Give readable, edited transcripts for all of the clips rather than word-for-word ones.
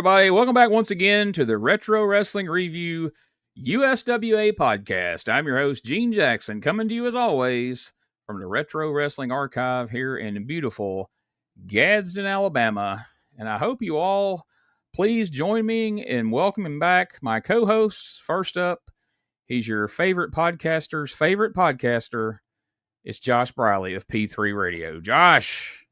everybody. Welcome back once again to the Retro Wrestling Review USWA podcast. I'm your host, Gene Jackson, coming to you as always from the Retro Wrestling Archive here in beautiful Gadsden, Alabama. And I hope you all please join me in welcoming back my co-hosts. First up, he's your favorite podcaster's favorite podcaster. It's Josh Briley of P3 Radio. Josh!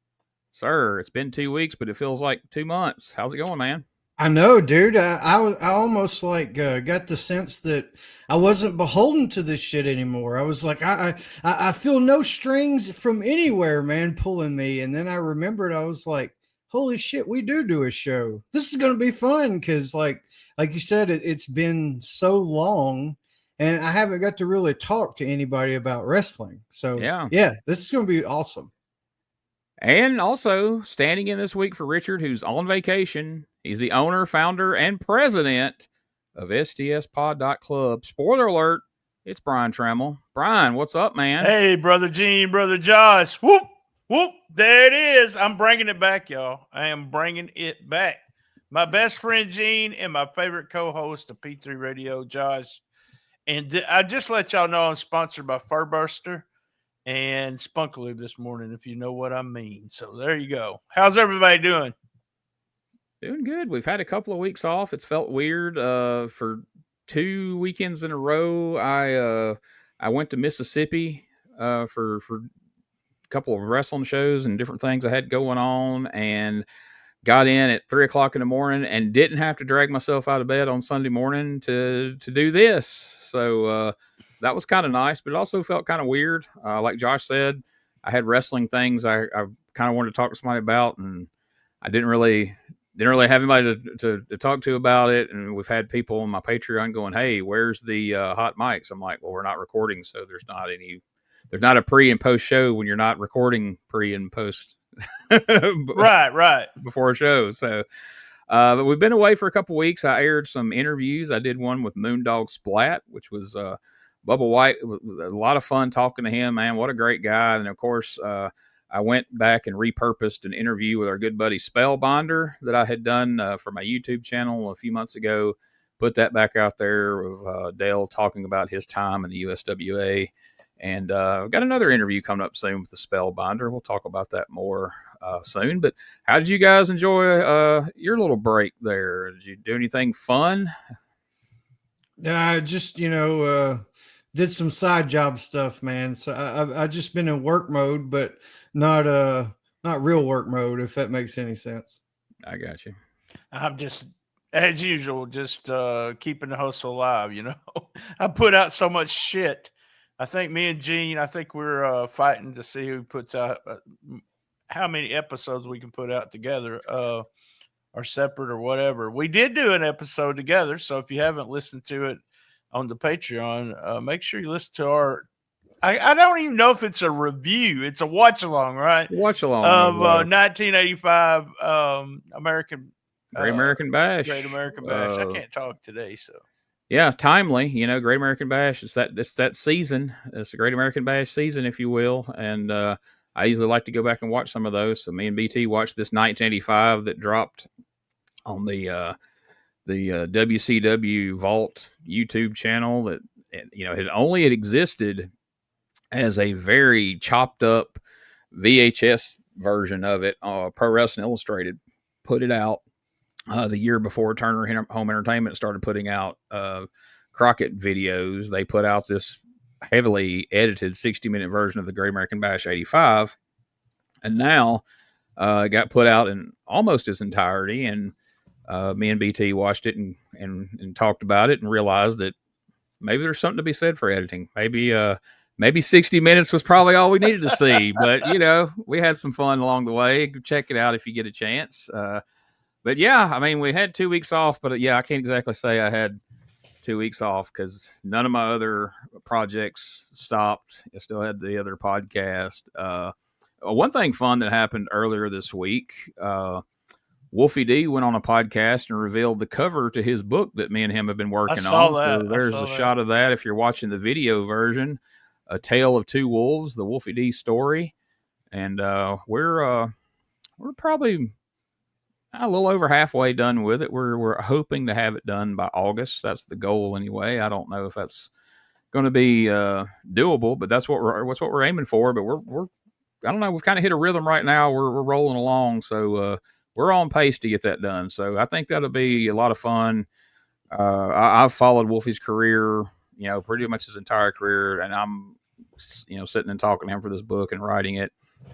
Sir, it's been 2 weeks, but it feels like 2 months. How's it going, man? I know, dude. I almost like got the sense that I wasn't beholden to this shit anymore. I was like, I feel no strings from anywhere, man, pulling me. And then I remembered, I was like, holy shit, we do a show. This is gonna be fun because, like you said, it's been so long, and I haven't got to really talk to anybody about wrestling. So yeah, this is gonna be awesome. And also, standing in this week for Richard, who's on vacation. He's the owner, founder, and president of STSPod.club. Spoiler alert, it's Brian Tramel. Brian, what's up, man? Hey, Brother Gene, Brother Josh. Whoop, whoop, there it is. I'm bringing it back, y'all. I am bringing it back. My best friend, Gene, and my favorite co-host of P3 Radio, Josh. And I just let y'all know I'm sponsored by Furbuster and Spunkaloo this morning, if you know what I mean. So there you go. How's everybody doing? Doing good. We've had a couple of weeks off. It's felt weird. For 2 weekends in a row, I went to Mississippi for a couple of wrestling shows and different things I had going on, and got in at 3 o'clock in the morning and didn't have to drag myself out of bed on Sunday morning to do this. So that was kind of nice, but it also felt kind of weird. Like Josh said, I had wrestling things I kind of wanted to talk to somebody about, and I didn't really have anybody to talk to about it. And we've had people on my Patreon going, "Hey, where's the hot mics?" I'm like, "Well, we're not recording, so there's not a pre and post show when you're not recording pre and post." right before a show. So but we've been away for a couple weeks. I aired some interviews. I did one with Moondog Splat, which was Bubba White. It was a lot of fun talking to him, man. What a great guy. And of course, I went back and repurposed an interview with our good buddy Spellbinder that I had done for my YouTube channel a few months ago. Put that back out there with Dale talking about his time in the USWA. And I've got another interview coming up soon with the Spellbinder. We'll talk about that more soon. But how did you guys enjoy your little break there? Did you do anything fun? Just, did some side job stuff, man. So I just been in work mode, but not real work mode, if that makes any sense. I got you. I'm just, as usual, just keeping the hustle alive, I put out so much shit. I think me and Gene, we're fighting to see who puts out how many episodes we can put out together, or separate or whatever. We did do an episode together, so if you haven't listened to it on the Patreon, make sure you listen to our. I don't even know if it's a review; it's a watch along, right? Watch along of 1985 American Great American Bash. Great American Bash. I can't talk today, so. Yeah, timely. Great American Bash. It's that season. It's the Great American Bash season, if you will. And I usually like to go back and watch some of those. So me and BT watched this 1985 that dropped on the WCW Vault YouTube channel. That had existed as a very chopped up VHS version of it. Pro Wrestling Illustrated put it out the year before Turner Home Entertainment started putting out Crockett videos. They put out this heavily edited 60-minute version of the Great American Bash 85, and now it got put out in almost its entirety. And me and BT watched it and talked about it and realized that maybe there's something to be said for editing. Maybe 60 minutes was probably all we needed to see, but we had some fun along the way. Check it out if you get a chance. But yeah, we had 2 weeks off, but I can't exactly say I had 2 weeks off because none of my other projects stopped. I still had the other podcast. One thing fun that happened earlier this week, Wolfie D went on a podcast and revealed the cover to his book that me and him have been working on. So there's a shot of that if you're watching the video version, A Tale of Two Wolves, the Wolfie D story. And we're probably a little over halfway done with it. We're hoping to have it done by August. That's the goal anyway. I don't know if that's going to be doable, but that's what we're aiming for. But we're I don't know. We've kind of hit a rhythm right now. We're rolling along, so we're on pace to get that done. So I think that'll be a lot of fun. I've followed Wolfie's career, pretty much his entire career, and I'm, sitting and talking to him for this book and writing it.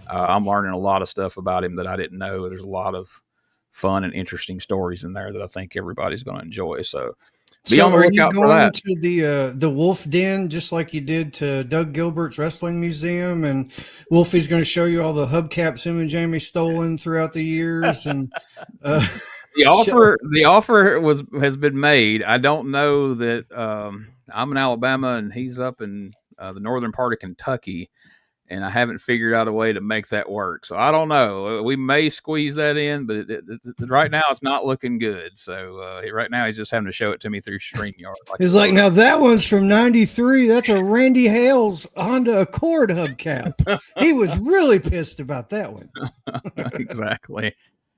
I'm learning a lot of stuff about him that I didn't know. There's a lot of fun and interesting stories in there that I think everybody's going to enjoy. So be on the lookout for that. Are you going to the Wolf Den just like you did to Doug Gilbert's Wrestling Museum, and Wolfie's going to show you all the hubcaps him and Jamie stolen throughout the years? And the offer has been made. I don't know that I'm in Alabama and he's up in the northern part of Kentucky, and I haven't figured out a way to make that work. So I don't know. We may squeeze that in, but right now it's not looking good. So right now he's just having to show it to me through StreamYard. He's like, now that one's from '93. That's a Randy Hales Honda Accord hubcap. He was really pissed about that one. Exactly.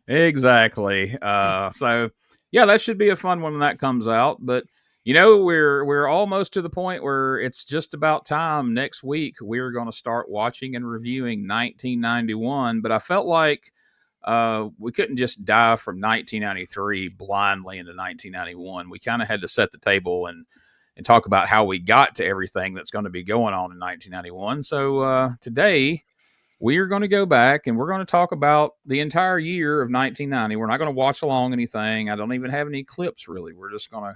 So yeah, that should be a fun one when that comes out. But we're almost to the point where it's just about time. Next week we're going to start watching and reviewing 1991. But I felt like we couldn't just dive from 1993 blindly into 1991. We kind of had to set the table and talk about how we got to everything that's going to be going on in 1991. So today we are going to go back and we're going to talk about the entire year of 1990. We're not going to watch along anything. I don't even have any clips really. We're just going to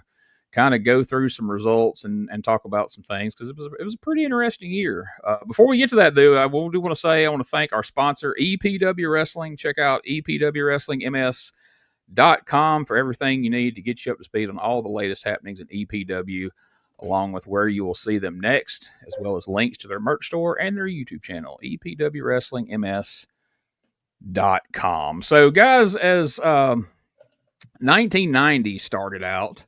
kind of go through some results and talk about some things because it was a pretty interesting year. Before we get to that, though, I want to thank our sponsor, EPW Wrestling. Check out EPWWrestlingMS.com for everything you need to get you up to speed on all the latest happenings in EPW, along with where you will see them next, as well as links to their merch store and their YouTube channel, EPWWrestlingMS.com. So, guys, as 1990 started out,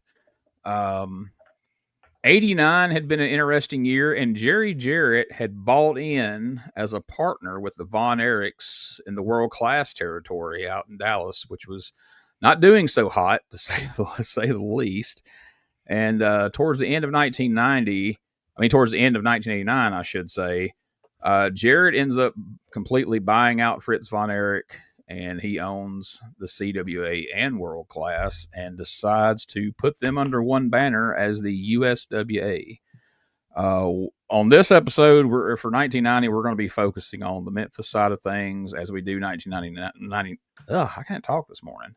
89 had been an interesting year, and Jerry Jarrett had bought in as a partner with the Von Erichs in the world class territory out in Dallas, which was not doing so hot, to say the least. And towards the end of 1989, I should say, Jarrett ends up completely buying out Fritz Von Erich, and he owns the CWA and World Class and decides to put them under one banner as the USWA. On this episode, for 1990, we're going to be focusing on the Memphis side of things as we do 1990. I can't talk this morning.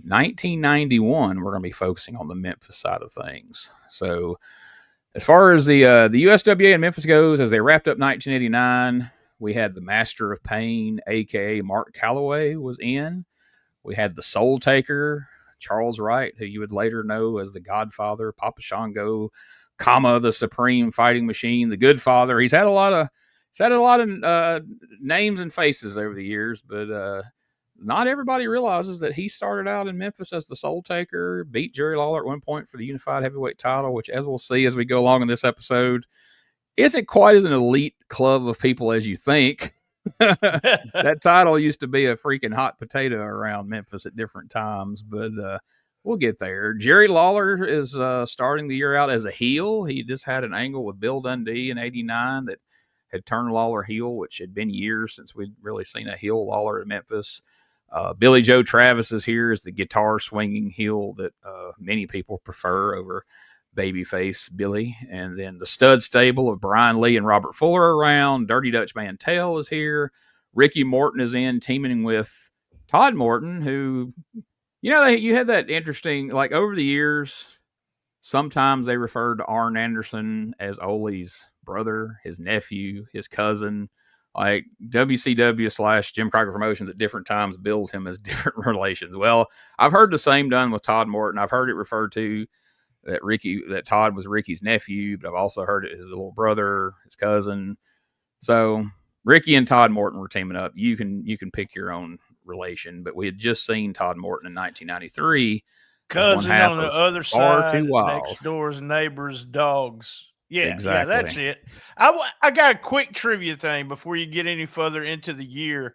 1991, we're going to be focusing on the Memphis side of things. So as far as the USWA in Memphis goes, as they wrapped up 1989, we had the Master of Pain, a.k.a. Mark Calloway, was in. We had the Soul Taker, Charles Wright, who you would later know as the Godfather, Papa Shango, the Supreme Fighting Machine, the Good Father. He's had a lot of names and faces over the years, but not everybody realizes that he started out in Memphis as the Soul Taker, beat Jerry Lawler at one point for the Unified Heavyweight title, which, as we'll see as we go along in this episode, isn't quite as an elite club of people as you think. That title used to be a freaking hot potato around Memphis at different times, but we'll get there. Jerry Lawler is starting the year out as a heel. He just had an angle with Bill Dundee in 89 that had turned Lawler heel, which had been years since we'd really seen a heel Lawler in Memphis. Billy Joe Travis is here as the guitar swinging heel that many people prefer over babyface Billy. And then the stud stable of Brian Lee and Robert Fuller are around. Dirty Dutch Mantell is here. Ricky Morton is in, teaming with Todd Morton, who, you had that interesting, like, over the years, sometimes they referred to Arn Anderson as Ole's brother, his nephew, his cousin. Like, WCW / Jim Crockett Promotions at different times billed him as different relations. Well, I've heard the same done with Todd Morton. I've heard it referred to that Todd was Ricky's nephew, but I've also heard it his little brother, his cousin. So Ricky and Todd Morton were teaming up. You can pick your own relation, but we had just seen Todd Morton in 1993. Cousin on the other side, next door's neighbor's dogs. Yeah, exactly. Yeah, that's it. I got a quick trivia thing before you get any further into the year.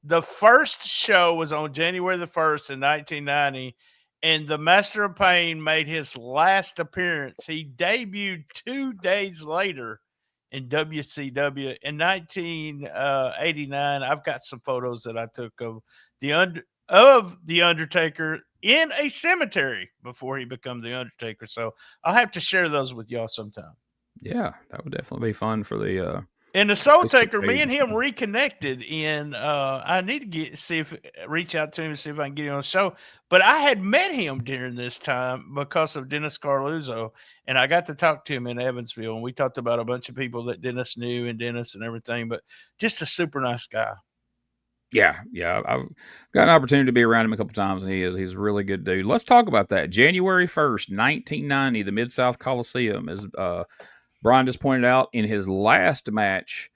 the first show was on January the 1st in 1990, and the Master of Pain made his last appearance. He debuted 2 days later in WCW in 1989. I've got some photos that I took of the Undertaker in a cemetery before he became the Undertaker. So I'll have to share those with y'all sometime. Yeah, that would definitely be fun for the And the Soul Facebook Taker, me page. and him reconnected in I need to reach out to him and see if I can get him on the show. But I had met him during this time because of Dennis Carluzzo, and I got to talk to him in Evansville, and we talked about a bunch of people that Dennis knew and Dennis and everything, but just a super nice guy. Yeah. I've got an opportunity to be around him a couple times, and he's a really good dude. Let's talk about that. January 1st, 1990, the Mid-South Coliseum, as Brian just pointed out, in his last match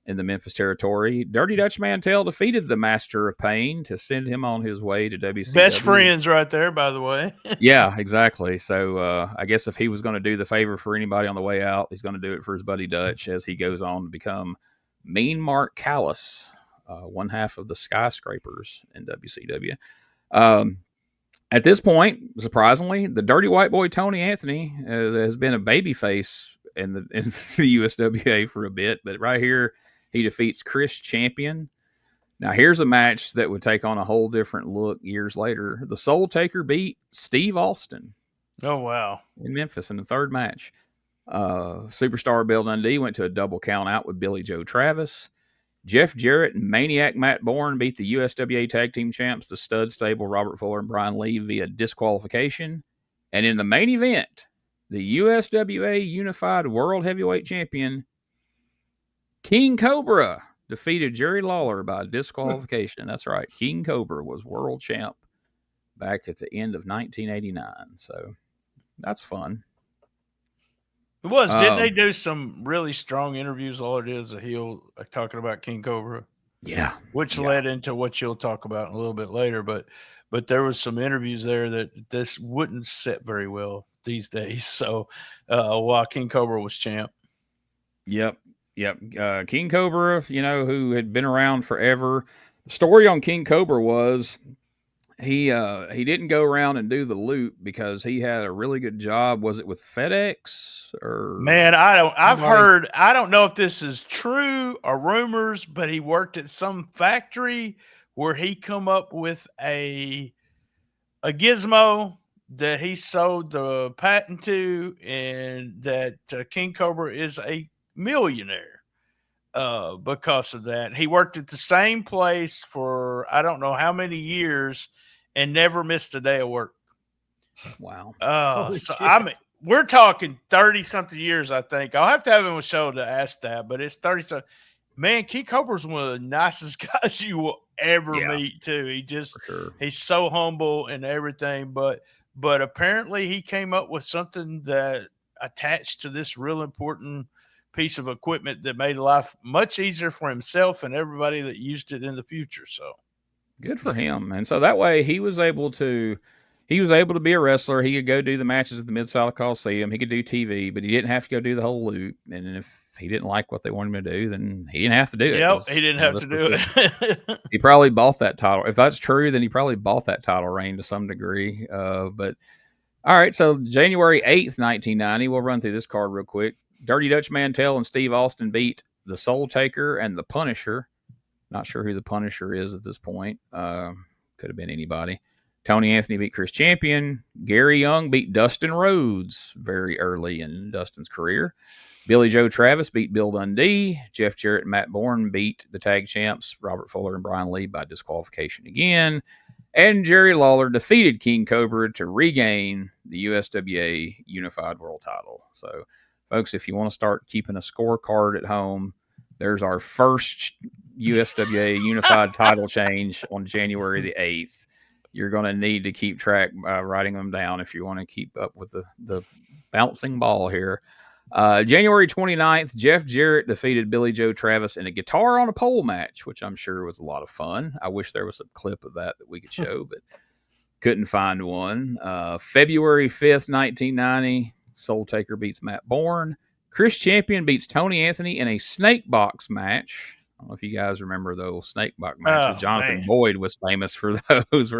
in the Memphis territory, Dirty Dutch Mantel defeated the Master of Pain to send him on his way to WCW. Best friends right there, by the way. Yeah, exactly. So I guess if he was going to do the favor for anybody on the way out, he's going to do it for his buddy Dutch as he goes on to become Mean Mark Callis, one half of the Skyscrapers in WCW. At this point, surprisingly, the Dirty White Boy Tony Anthony has been a babyface in the USWA for a bit, but right here he defeats Chris Champion. Now here's a match that would take on a whole different look years later. The Soul Taker beat Steve Austin. Oh wow! In Memphis in the third match. Superstar Bill Dundee went to a double count out with Billy Joe Travis. Jeff Jarrett and Maniac Matt Bourne beat the USWA Tag Team Champs, the Stud Stable, Robert Fuller and Brian Lee, via disqualification. And in the main event, the USWA Unified World Heavyweight Champion, King Cobra, defeated Jerry Lawler by disqualification. That's right. King Cobra was world champ back at the end of 1989. So that's fun. It was. Didn't they do some really strong interviews? All it is a heel talking about King Cobra. Yeah. Which led into what you'll talk about in a little bit later. But there was some interviews there that this wouldn't sit very well these days. So while King Cobra was champ. Yep. King Cobra, who had been around forever. The story on King Cobra was he didn't go around and do the loop because he had a really good job. Was it with FedEx or? Man, I've heard, I don't know if this is true or rumors, but he worked at some factory where he come up with a gizmo that he sold the patent to, and that King Cobra is a millionaire because of that. He worked at the same place for I don't know how many years and never missed a day of work. Wow. We're talking 30-something years, I think. I'll have to have him on the show to ask that, but it's 30-something. Man, King Cobra's one of the nicest guys you will ever meet, too. He's so humble and everything, but apparently he came up with something that attached to this real important piece of equipment that made life much easier for himself and everybody that used it in the future. So good for him. And so that way he was able to be a wrestler. He could go do the matches at the Mid-South Coliseum. He could do TV, but he didn't have to go do the whole loop. And if he didn't like what they wanted him to do, then he didn't have to do it. Yep, he didn't have to do it. He probably bought that title. If that's true, then he probably bought that title reign to some degree. But all right, so January 8th, 1990, we'll run through this card real quick. Dirty Dutch Mantel and Steve Austin beat the Soul Taker and the Punisher. Not sure who the Punisher is at this point. Could have been anybody. Tony Anthony beat Chris Champion. Gary Young beat Dustin Rhodes very early in Dustin's career. Billy Joe Travis beat Bill Dundee. Jeff Jarrett and Matt Bourne beat the tag champs Robert Fuller and Brian Lee by disqualification again. And Jerry Lawler defeated King Cobra to regain the USWA Unified World title. So, folks, if you want to start keeping a scorecard at home, there's our first USWA Unified title change on January the 8th. You're going to need to keep track by writing them down if you want to keep up with the bouncing ball here. January 29th, Jeff Jarrett defeated Billy Joe Travis in a guitar on a pole match, which I'm sure was a lot of fun. I wish there was a clip of that we could show, but couldn't find one. February 5th, 1990, Soul Taker beats Matt Bourne. Chris Champion beats Tony Anthony in a snake box match. I don't know if you guys remember those snake box matches. Oh, Jonathan man. Boyd was famous for those.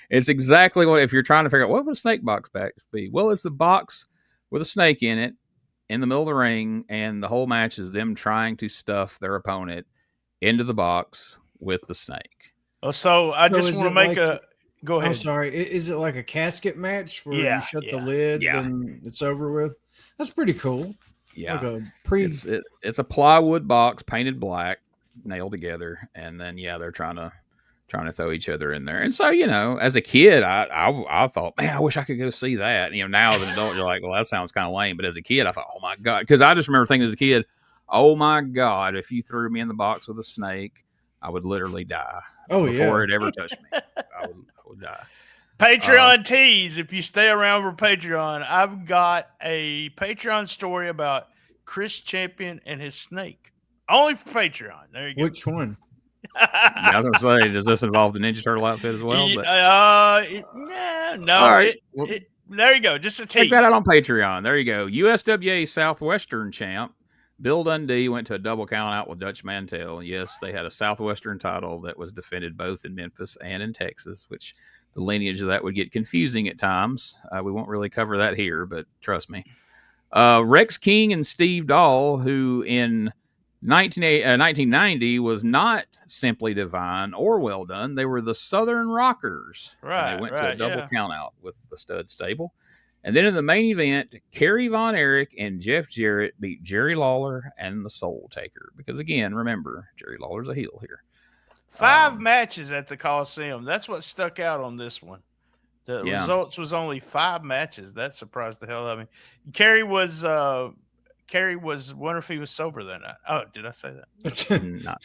It's exactly what, if you're trying to figure out what would a snake box be. Well, it's a box with a snake in it in the middle of the ring, and the whole match is them trying to stuff their opponent into the box with the snake. Oh, so I So just is want to it make like- go ahead. I'm sorry. Is it like a casket match where Yeah, you shut the yeah. lid, Yeah. then it's over with? That's pretty cool. Yeah. Like a pre. It's a plywood box painted black, nailed together, and then they're trying to throw each other in there. And so, as a kid, I thought, man, I wish I could go see that. Now as an adult, you're like, well, that sounds kind of lame. But as a kid, I thought, oh my God, because I just remember thinking as a kid, oh my God, if you threw me in the box with a snake, I would literally die. Before it ever touched me. I would die. Patreon tease. If you stay around for Patreon, I've got a Patreon story about Chris Champion and his snake. Only for Patreon. There you go. Which one? I was going to say, does this involve the Ninja Turtle outfit as well? But, no. All right. There you go. Just a tease. Check that out on Patreon. There you go. USWA Southwestern champ Bill Dundee went to a double count out with Dutch Mantel. Yes, they had a Southwestern title that was defended both in Memphis and in Texas, which the lineage of that would get confusing at times. We won't really cover that here, but trust me. Rex King and Steve Dahl, who in 1990 was not Simply Divine or Well Done. They were the Southern Rockers. Right. And they went to a double count out with the Stud Stable. And then in the main event, Kerry Von Erich and Jeff Jarrett beat Jerry Lawler and the Soul Taker. Because again, remember, Jerry Lawler's a heel here. 5 matches at the Coliseum. That's what stuck out on this one. The results was only 5 matches. That surprised the hell out of me. Kerry was wonder if he was sober that night. Oh, did I say that? Not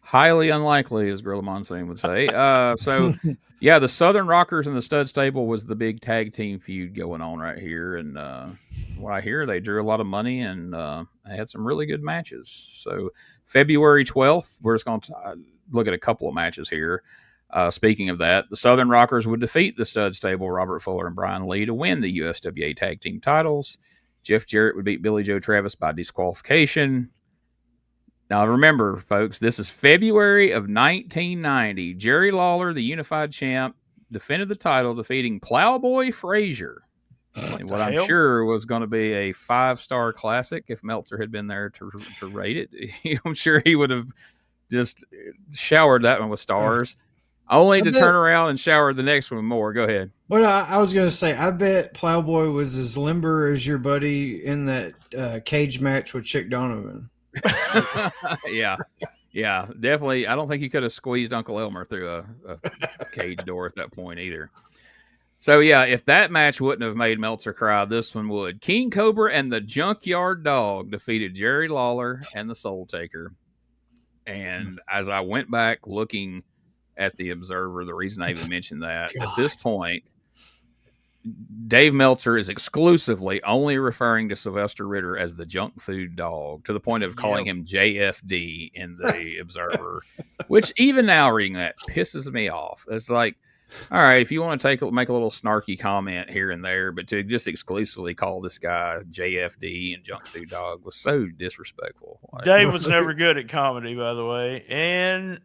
highly unlikely, as Gorilla Monsoon would say. The Southern Rockers and the Stud Stable was the big tag team feud going on right here. And what I hear, they drew a lot of money and they had some really good matches. So February 12th, we're just going to look at a couple of matches here. Speaking of that, the Southern Rockers would defeat the Stud Stable, Robert Fuller and Brian Lee, to win the USWA tag team titles. Jeff Jarrett would beat Billy Joe Travis by disqualification. Now, remember, folks, this is February of 1990. Jerry Lawler, the unified champ, defended the title, defeating Plowboy Frazier. What I'm sure was going to be a 5-star classic if Meltzer had been there to rate it. I'm sure he would have just showered that one with stars. Only to turn around and shower the next one more. Go ahead. Well, I was going to say, I bet Plowboy was as limber as your buddy in that cage match with Chick Donovan. Yeah, definitely. I don't think he could have squeezed Uncle Elmer through a cage door at that point either. So, if that match wouldn't have made Meltzer cry, this one would. King Cobra and the Junkyard Dog defeated Jerry Lawler and the Soul Taker. And as I went back looking at the Observer, the reason I even mentioned that, at this point, Dave Meltzer is exclusively only referring to Sylvester Ritter as the junk food dog, to the point of calling him JFD in the Observer, which even now reading that pisses me off. It's like, all right, if you want to make a little snarky comment here and there, but to just exclusively call this guy JFD and junk food dog was so disrespectful. Dave was never good at comedy, by the way. And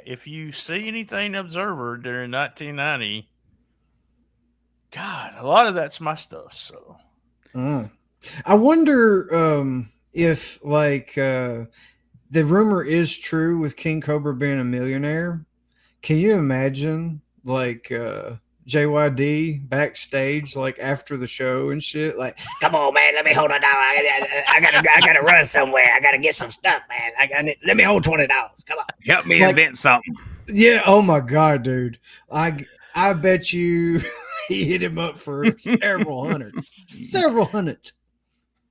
if you see anything Observer during 1990, God, a lot of that's my stuff. So, I wonder if the rumor is true with King Cobra being a millionaire. Can you imagine JYD backstage after the show and shit? Like, come on, man, let me hold $1. I gotta run somewhere. I gotta get some stuff, man. Let me hold $20. Come on, help me invent something. Yeah. Oh my God, dude. I bet you. He hit him up for several hundred.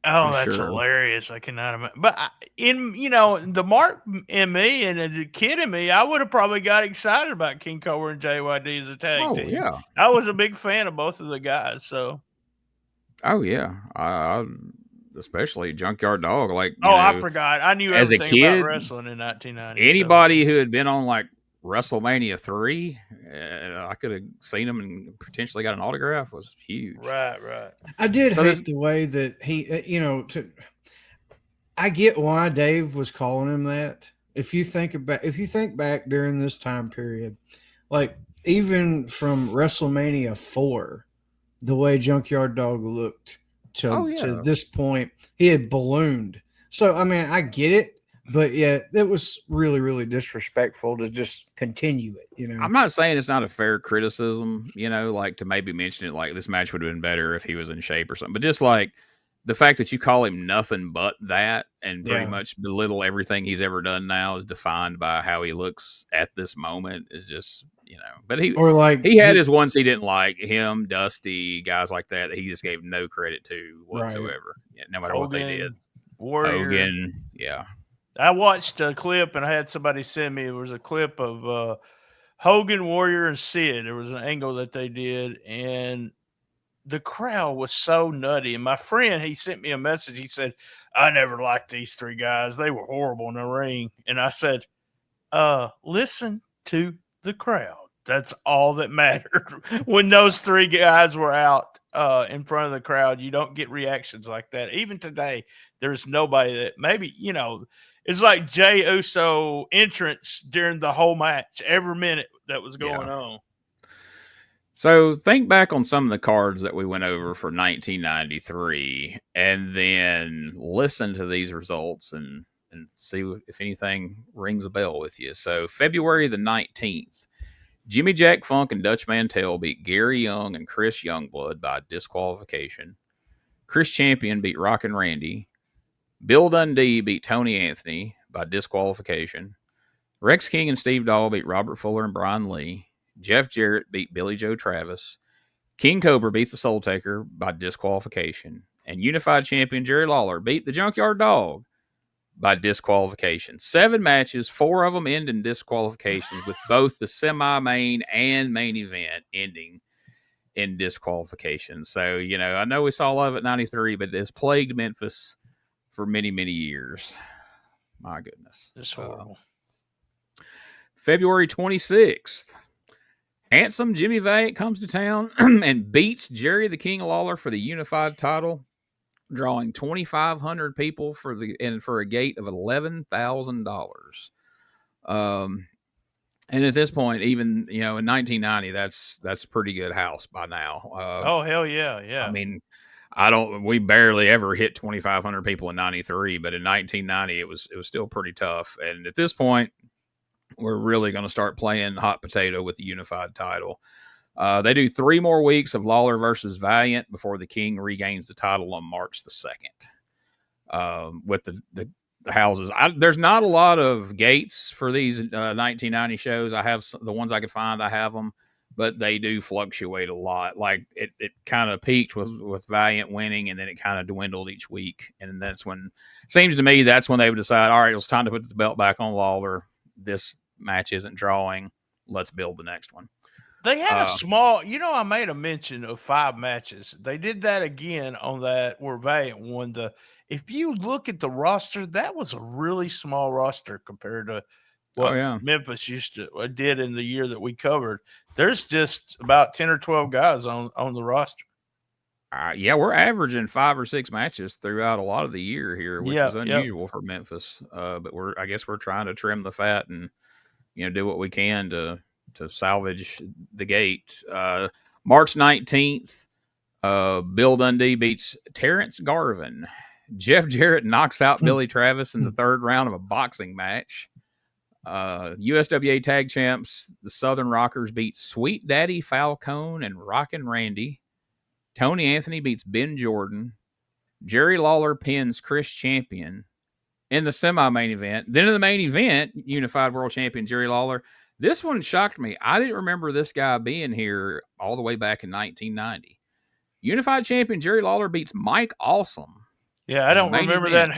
Oh, that's hilarious. I cannot imagine. But the Mark in me and the kid in me, I would have probably got excited about King Cobra and JYD as a tag team. Yeah. I was a big fan of both of the guys. So. Oh, yeah. I especially Junkyard Dog. I forgot. I knew as everything a kid, about wrestling in 1990. Anybody who had been on WrestleMania 3, I could have seen him and potentially got an autograph, was huge. Right. I did hate the way that he, I get why Dave was calling him that, if you think back during this time period, like even from WrestleMania 4, the way Junkyard Dog looked Oh to yeah. this point, he had ballooned. So I mean, I get it, but yeah, it was really, really disrespectful to just continue it. You know, I'm not saying it's not a fair criticism, like to maybe mention it like this match would have been better if he was in shape or something. But just like the fact that you call him nothing but that and pretty yeah. much belittle everything he's ever done now is defined by how he looks at this moment is just, But Or like he had his ones he didn't like, him, Dusty, guys like that he just gave no credit to whatsoever, no matter what they did. Warrior. Hogan, yeah. I watched a clip and I had somebody send me. It was a clip of Hogan, Warrior, and Sid. There was an angle that they did, and the crowd was so nutty. And my friend, he sent me a message. He said, "I never liked these three guys. They were horrible in the ring." And I said, listen to the crowd. That's all that mattered. When those three guys were out in front of the crowd, you don't get reactions like that. Even today, there's nobody that maybe, it's like Jey Uso entrance during the whole match, every minute that was going on. So think back on some of the cards that we went over for 1993 and then listen to these results and see if anything rings a bell with you. So February the 19th, Jimmy Jack Funk and Dutch Mantell beat Gary Young and Chris Youngblood by disqualification. Chris Champion beat Rockin' Randy. Bill Dundee beat Tony Anthony by disqualification. Rex King and Steve Dahl beat Robert Fuller and Brian Lee. Jeff Jarrett beat Billy Joe Travis. King Cobra beat the Soul Taker by disqualification. And Unified Champion Jerry Lawler beat the Junkyard Dog by disqualification. 7 matches, 4 of them end in disqualifications, with both the semi-main and main event ending in disqualification. So, I know we saw a lot of it in 93, but it's plagued Memphis for many, many years. My goodness. It's horrible. February 26th. Handsome Jimmy Valiant comes to town and beats Jerry the King Lawler for the unified title, drawing 2,500 people for a gate of $11,000. And at this point, even in 1990, that's a pretty good house by now. Oh hell yeah, yeah. I mean, we barely ever hit 2,500 people in 93, but in 1990, it was still pretty tough. And at this point, we're really going to start playing hot potato with the unified title. They do 3 more weeks of Lawler versus Valiant before the King regains the title on March the 2nd. With the houses, there's not a lot of gates for these 1990 shows. I have the ones I could find. I have them, but they do fluctuate a lot. Like it kind of peaked with Valiant winning, and then it kind of dwindled each week. And that's when, seems to me, that's when they would decide, all right, it's time to put the belt back on Lawler. This match isn't drawing. Let's build the next one. They had a small, I made a mention of 5 matches. They did that again on that where Valiant won if you look at the roster, that was a really small roster compared to what Memphis did in the year that we covered. There's just about 10 or 12 guys on the roster. We're averaging 5 or 6 matches throughout a lot of the year here, which is unusual for Memphis. But I guess we're trying to trim the fat and do what we can to salvage the gate. March 19th, Bill Dundee beats Terrence Garvin. Jeff Jarrett knocks out Billy Travis in the 3rd round of a boxing match. USWA Tag Champs, the Southern Rockers beat Sweet Daddy Falcone and Rockin' Randy. Tony Anthony beats Ben Jordan. Jerry Lawler pins Chris Champion in the semi-main event. Then in the main event, Unified World Champion Jerry Lawler. This one shocked me. I didn't remember this guy being here all the way back in 1990. Unified Champion Jerry Lawler beats Mike Awesome. Yeah, I don't remember that.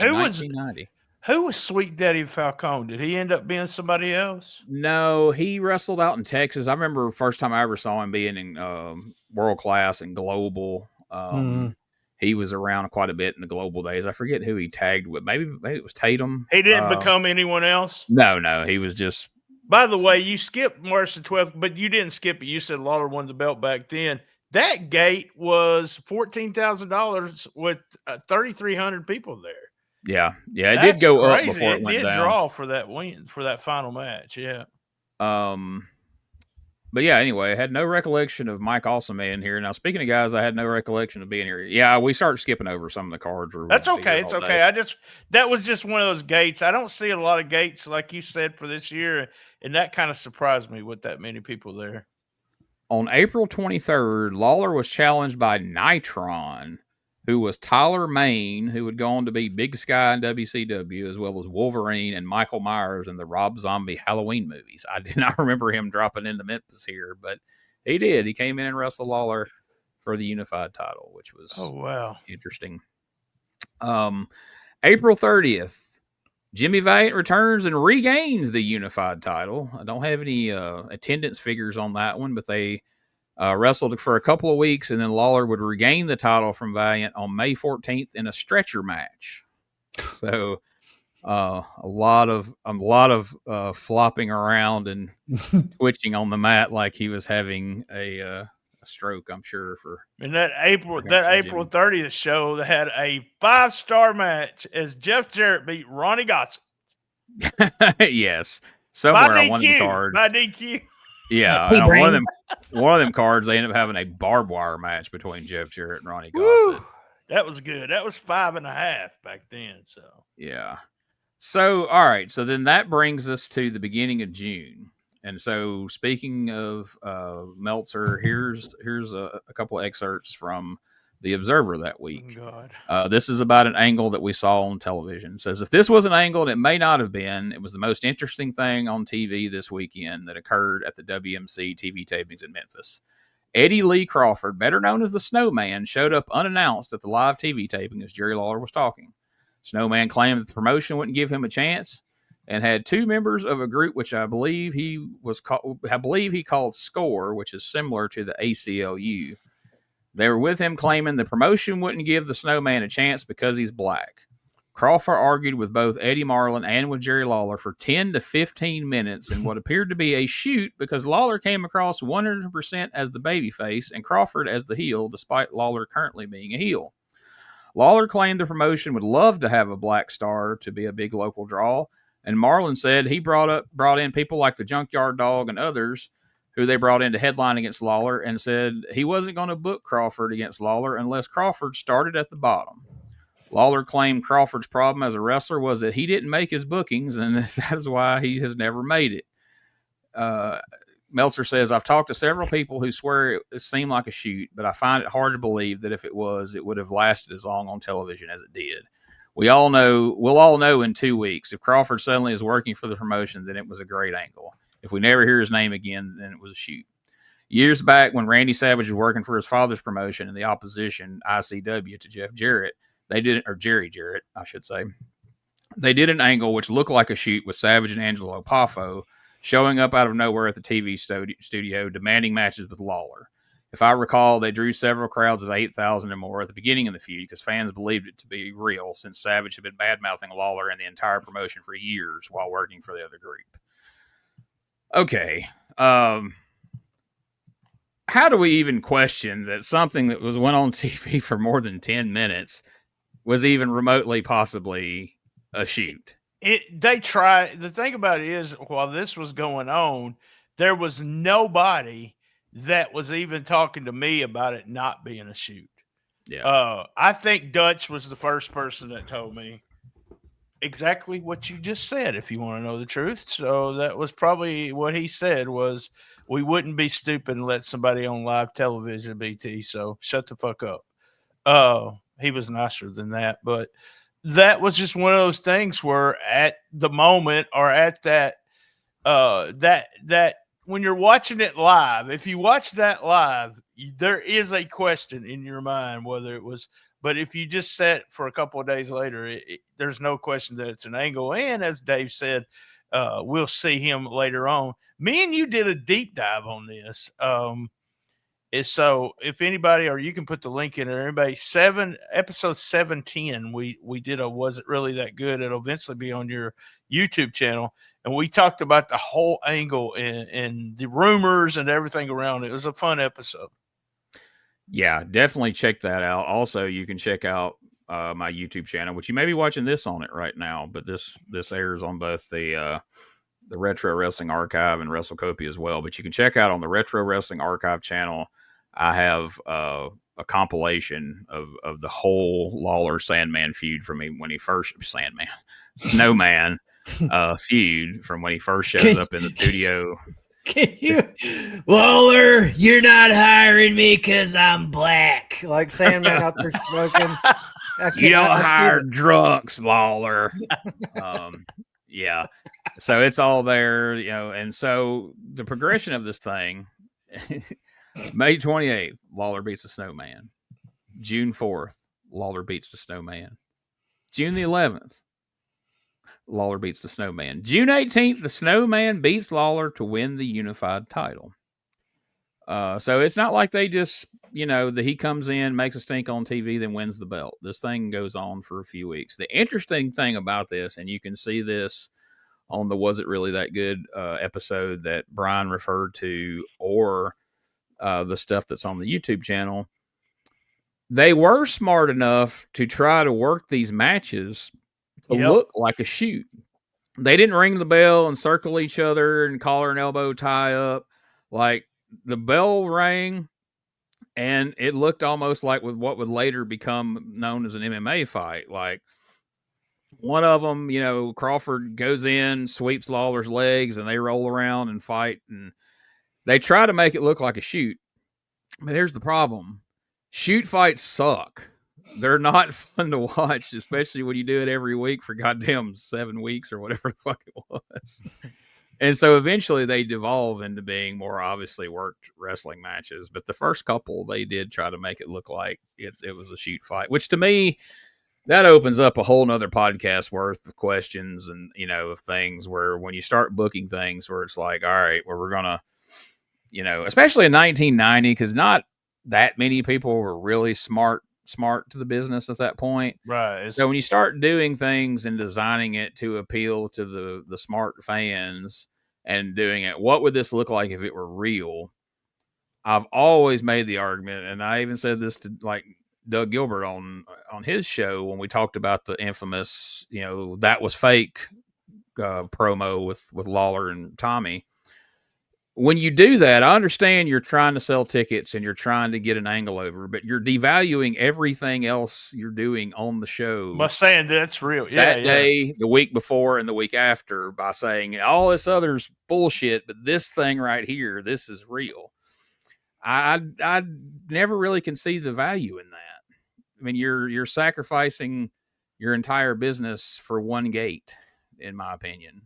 Who was Sweet Daddy Falcone? Did he end up being somebody else? No, he wrestled out in Texas. I remember the first time I ever saw him being in World Class and Global. He was around quite a bit in the Global days. I forget who he tagged with. Maybe it was Tatum. He didn't become anyone else? No. He was just... By the way, you skipped March the 12th, but you didn't skip it. You said Lawler won the belt back then. That gate was $14,000 with 3,300 people there. Yeah. It That's did go up crazy. before it It went did down. draw for that win, for that final match. Yeah. But yeah, anyway, I had no recollection of Mike Awesome here. Now, speaking of guys, I had no recollection of being here. Yeah, we started skipping over some of the cards. Or That's we'd be okay. here It's all day. okay. That was just one of those gates. I don't see a lot of gates, like you said, for this year. And that kind of surprised me with that many people there. On April 23rd, Lawler was challenged by Nitron, who was Tyler Maine, who would go on to be Big Sky in WCW, as well as Wolverine and Michael Myers in the Rob Zombie Halloween movies. I did not remember him dropping into Memphis here, but he did. He came in and wrestled Lawler for the unified title, which was interesting. April 30th, Jimmy Valiant returns and regains the unified title. I don't have any attendance figures on that one, but they wrestled for a couple of weeks, and then Lawler would regain the title from Valiant on May 14th in a stretcher match. So a lot of flopping around and twitching on the mat like he was having a stroke, I'm sure. And that April 30th show, they had a 5-star match as Jeff Jarrett beat Ronnie Gossett. Yes, somewhere on one of the cards. By DQ. Yeah, Hey, on one of them cards, they ended up having a barbed wire match between Jeff Jarrett and Ronnie Gossett. That was good. That was 5.5 back then. So yeah. So all right. So then that brings us to the beginning of June. And so speaking of Meltzer, here's a couple of excerpts from the Observer that week. Oh, God. This is about an angle that we saw on television. It says, if this was an angle, and it may not have been, it was the most interesting thing on TV this weekend that occurred at the WMC TV tapings in Memphis. Eddie Lee Crawford, better known as the Snowman, showed up unannounced at the live TV taping as Jerry Lawler was talking. Snowman claimed that the promotion wouldn't give him a chance and had two members of a group which I believe he called SCORE, which is similar to the ACLU. They were with him claiming the promotion wouldn't give the Snowman a chance because he's black. Crawford argued with both Eddie Marlin and with Jerry Lawler for 10 to 15 minutes in what appeared to be a shoot because Lawler came across 100% as the babyface and Crawford as the heel, despite Lawler currently being a heel. Lawler claimed the promotion would love to have a black star to be a big local draw, and Marlin said he brought in people like the Junkyard Dog and others who they brought in to headline against Lawler, and said he wasn't going to book Crawford against Lawler unless Crawford started at the bottom. Lawler claimed Crawford's problem as a wrestler was that he didn't make his bookings, and that is why he has never made it. Meltzer says, I've talked to several people who swear it seemed like a shoot, but I find it hard to believe that if it was, it would have lasted as long on television as it did. We'll all know in 2 weeks. If Crawford suddenly is working for the promotion, then it was a great angle. If we never hear his name again, then it was a shoot. Years back, when Randy Savage was working for his father's promotion in the opposition ICW to Jeff Jarrett, Jerry Jarrett, I should say. They did an angle which looked like a shoot with Savage and Angelo Poffo showing up out of nowhere at the TV studio, demanding matches with Lawler. If I recall, they drew several crowds of 8,000 or more at the beginning of the feud because fans believed it to be real, since Savage had been bad-mouthing Lawler and the entire promotion for years while working for the other group. Okay. How do we even question that something that went on TV for more than 10 minutes was even remotely possibly a shoot? The thing about it is, while this was going on, there was nobody that was even talking to me about it not being a shoot. Yeah. I think Dutch was the first person that told me exactly what you just said, if you want to know the truth. So that was probably what he said, was we wouldn't be stupid and let somebody on live television, BT, so shut the fuck up. He was nicer than that, but that was just one of those things where at the moment, or at that when you're watching it live, if you watch that live, there is a question in your mind whether it was. But if you just sat for a couple of days later, there's no question that it's an angle. And as Dave said, we'll see him later on. Me and you did a deep dive on this. So if anybody, or you can put the link in there, everybody, episode 710, we did a Was It Really That Good? It'll eventually be on your YouTube channel. And we talked about the whole angle and the rumors and everything around it. It was a fun episode. Yeah, definitely check that out. Also, you can check out my YouTube channel, which you may be watching this on it right now, but this airs on both the Retro Wrestling Archive and WrestleCopia as well. But you can check out on the Retro Wrestling Archive channel. I have a compilation of the whole Lawler Sandman feud from when he first Snowman feud from when he first shows up in the studio. Can you, Lawler? You're not hiring me because I'm black. Like Sandman out there smoking. You don't hire drunks, Lawler. Yeah. So it's all there, and so the progression of this thing, May 28th, Lawler beats the Snowman. June 4th, Lawler beats the Snowman. June the 11th, Lawler beats the Snowman. June 18th, the Snowman beats Lawler to win the unified title. So it's not like they just, that he comes in, makes a stink on TV, then wins the belt. This thing goes on for a few weeks. The interesting thing about this, and you can see this on the Was It Really That Good episode that Brian referred to, or the stuff that's on the YouTube channel, they were smart enough to try to work these matches to look like a shoot. They didn't ring the bell and circle each other and collar and elbow tie up. Like, the bell rang, and it looked almost like with what would later become known as an MMA fight. Like, one of them, Crawford goes in, sweeps Lawler's legs, and they roll around and fight. And they try to make it look like a shoot. But here's the problem. Shoot fights suck. They're not fun to watch, especially when you do it every week for goddamn 7 weeks or whatever the fuck it was. And so eventually they devolve into being more obviously worked wrestling matches. But the first couple, they did try to make it look like it was a shoot fight, which to me, that opens up a whole nother podcast worth of questions and, of things where when you start booking things where it's like, all right, well, we're going to, especially in 1990, because not that many people were really smart to the business at that point. Right. So when you start doing things and designing it to appeal to the smart fans and doing it, what would this look like if it were real? I've always made the argument, and I even said this to like Doug Gilbert on his show when we talked about the infamous, that was fake promo with Lawler and Tommy. When you do that, I understand you're trying to sell tickets and you're trying to get an angle over, but you're devaluing everything else you're doing on the show. By saying that's real. That day, the week before, and the week after, by saying all this other's bullshit, but this thing right here, this is real. I never really can see the value in that. I mean, you're sacrificing your entire business for one gate, in my opinion.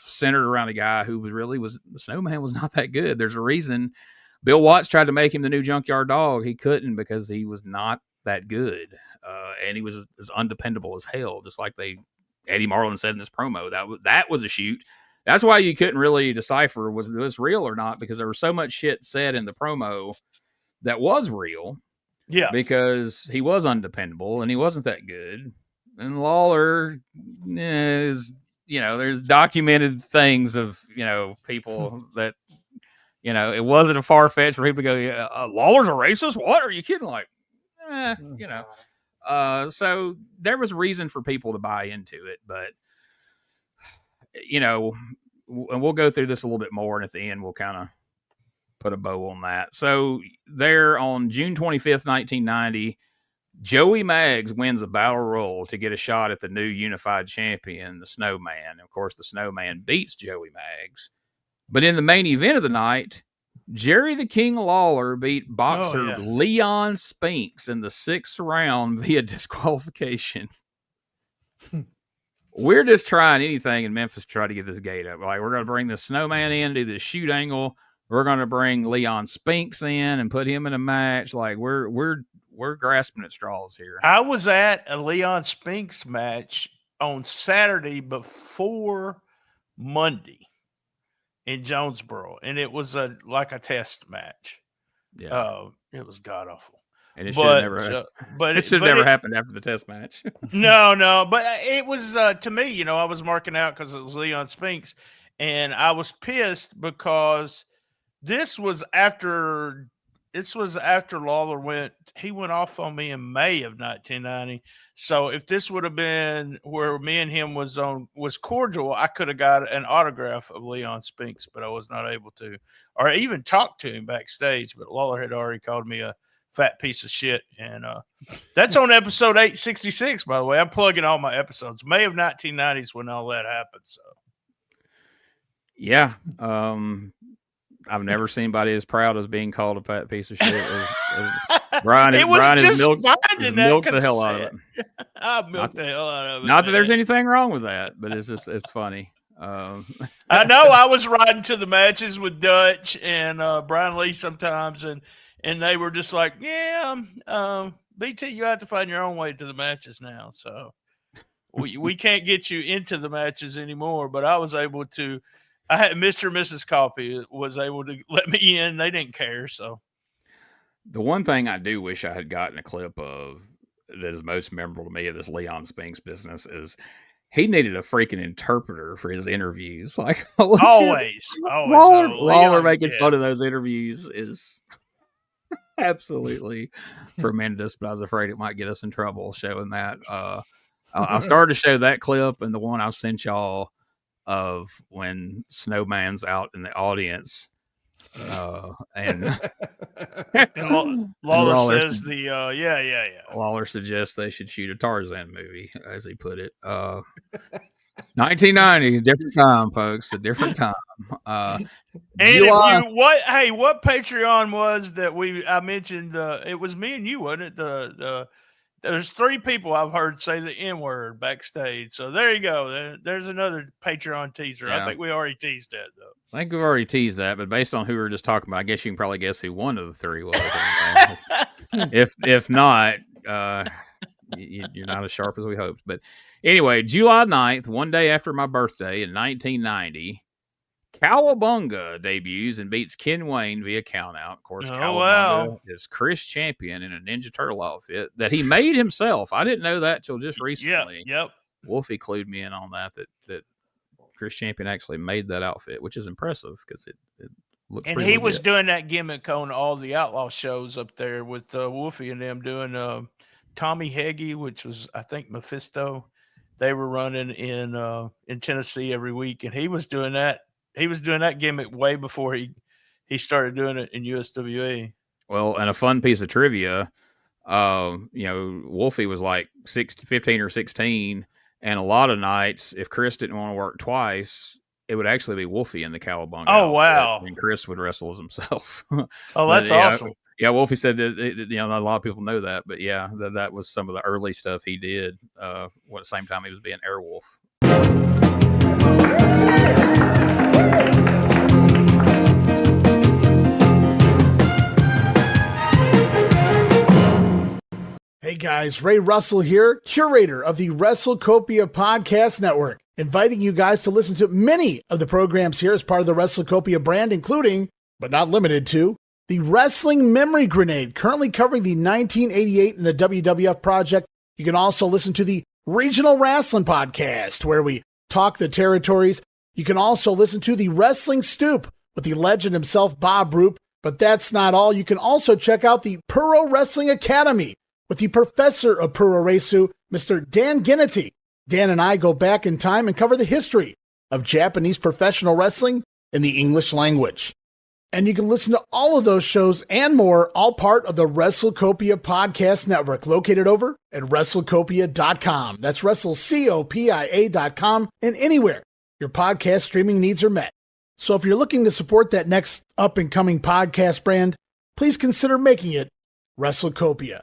Centered around a guy who the Snowman was not that good. There's a reason Bill Watts tried to make him the new Junkyard Dog. He couldn't because he was not that good. And he was as undependable as hell, just like Eddie Marlin said in this promo. That was a shoot. That's why you couldn't really decipher was this real or not, because there was so much shit said in the promo that was real. Yeah. Because he was undependable and he wasn't that good. And Lawler is, there's documented things of, people that, it wasn't a far-fetched for people to go, Lawler's a racist? What? Are you kidding? Like, so there was reason for people to buy into it, but, and we'll go through this a little bit more, and at the end, we'll kind of put a bow on that. So there on June 25th, 1990, Joey Maggs wins a battle royal to get a shot at the new unified champion, the Snowman. Of course, the Snowman beats Joey Maggs. But in the main event of the night, Jerry the King Lawler beat boxer Leon Spinks in the 6th round via disqualification. We're just trying anything in Memphis to try to get this gate up. Like, we're going to bring the Snowman in, do the shoot angle. We're going to bring Leon Spinks in and put him in a match. Like, we're grasping at straws here. I was at a Leon Spinks match on Saturday before Monday in Jonesboro, and it was like a test match. Yeah, it was god awful. And it should have never happened after the test match. No, but it was to me. I was marking out because it was Leon Spinks, and I was pissed because this was after this was after Lawler went off on me in May of 1990. So if this would have been where me and him was cordial, I could have got an autograph of Leon Spinks, but I was not able to, or even talk to him backstage. But Lawler had already called me a fat piece of shit. And that's on episode 866, by the way. I'm plugging all my episodes. May of 1990 is when all that happened. So yeah. I've never seen anybody as proud as being called a fat piece of shit as Brian. Brian has milked the hell out of it. I milked the hell out of it. Not that there's anything wrong with that, but it's funny. I know I was riding to the matches with Dutch and Brian Lee sometimes, and they were just like, yeah, BT, you have to find your own way to the matches now. So we can't get you into the matches anymore, but I was able to. I had Mr. and Mrs. Coffee was able to let me in. They didn't care. So the one thing I do wish I had gotten a clip of that is most memorable to me of this Leon Spinks business is he needed a freaking interpreter for his interviews. Like always. Lawler making fun of those interviews is absolutely tremendous, but I was afraid it might get us in trouble showing that. I started to show that clip and the one I've sent y'all of when Snowman's out in the audience, and Lawler says Lawler suggests they should shoot a Tarzan movie, as he put it. 1990, different time, folks, a different time. And what Patreon was that I mentioned? It was me and you, wasn't it? There's 3 people I've heard say the N-word backstage. So there you go. There's another Patreon teaser. Yeah. I think we already teased that, though. I think we've already teased that, but based on who we were just talking about, I guess you can probably guess who one of the 3 was. If not, you're not as sharp as we hoped. But anyway, July 9th, one day after my birthday in 1990, Cowabunga debuts and beats Ken Wayne via countout. Of course, Cowabunga is Chris Champion in a Ninja Turtle outfit that he made himself. I didn't know that till just recently. Yep. Wolfie clued me in on that Chris Champion actually made that outfit, which is impressive because it looked and he legit. Was doing that gimmick on all the Outlaw shows up there with Wolfie and them doing Tommy Heggie, which was, I think, Mephisto. They were running in Tennessee every week, and he was doing that. He was doing that gimmick way before he started doing it in USWA. Well, and a fun piece of trivia, Wolfie was like 15 or 16, and a lot of nights, if Chris didn't want to work twice, it would actually be Wolfie in the Cowabunga. Oh, wow. And Chris would wrestle as himself. Oh, that's awesome. Yeah, Wolfie said that, not a lot of people know that, but yeah, that was some of the early stuff he did. At the same time he was being Airwolf. Hey guys, Ray Russell here, curator of the WrestleCopia Podcast Network, inviting you guys to listen to many of the programs here as part of the WrestleCopia brand, including, but not limited to, the Wrestling Memory Grenade, currently covering the 1988 and the WWF project. You can also listen to the Regional Wrestling Podcast, where we talk the territories. You can also listen to the Wrestling Stoop with the legend himself, Bob Roop. But that's not all. You can also check out the Pro Wrestling Academy with the professor of Puroresu, Mr. Dan Ginnity. Dan and I go back in time and cover the history of Japanese professional wrestling in the English language. And you can listen to all of those shows and more, all part of the WrestleCopia Podcast Network, located over at WrestleCopia.com. That's WrestleCopia.com, and anywhere your podcast streaming needs are met. So if you're looking to support that next up-and-coming podcast brand, please consider making it WrestleCopia.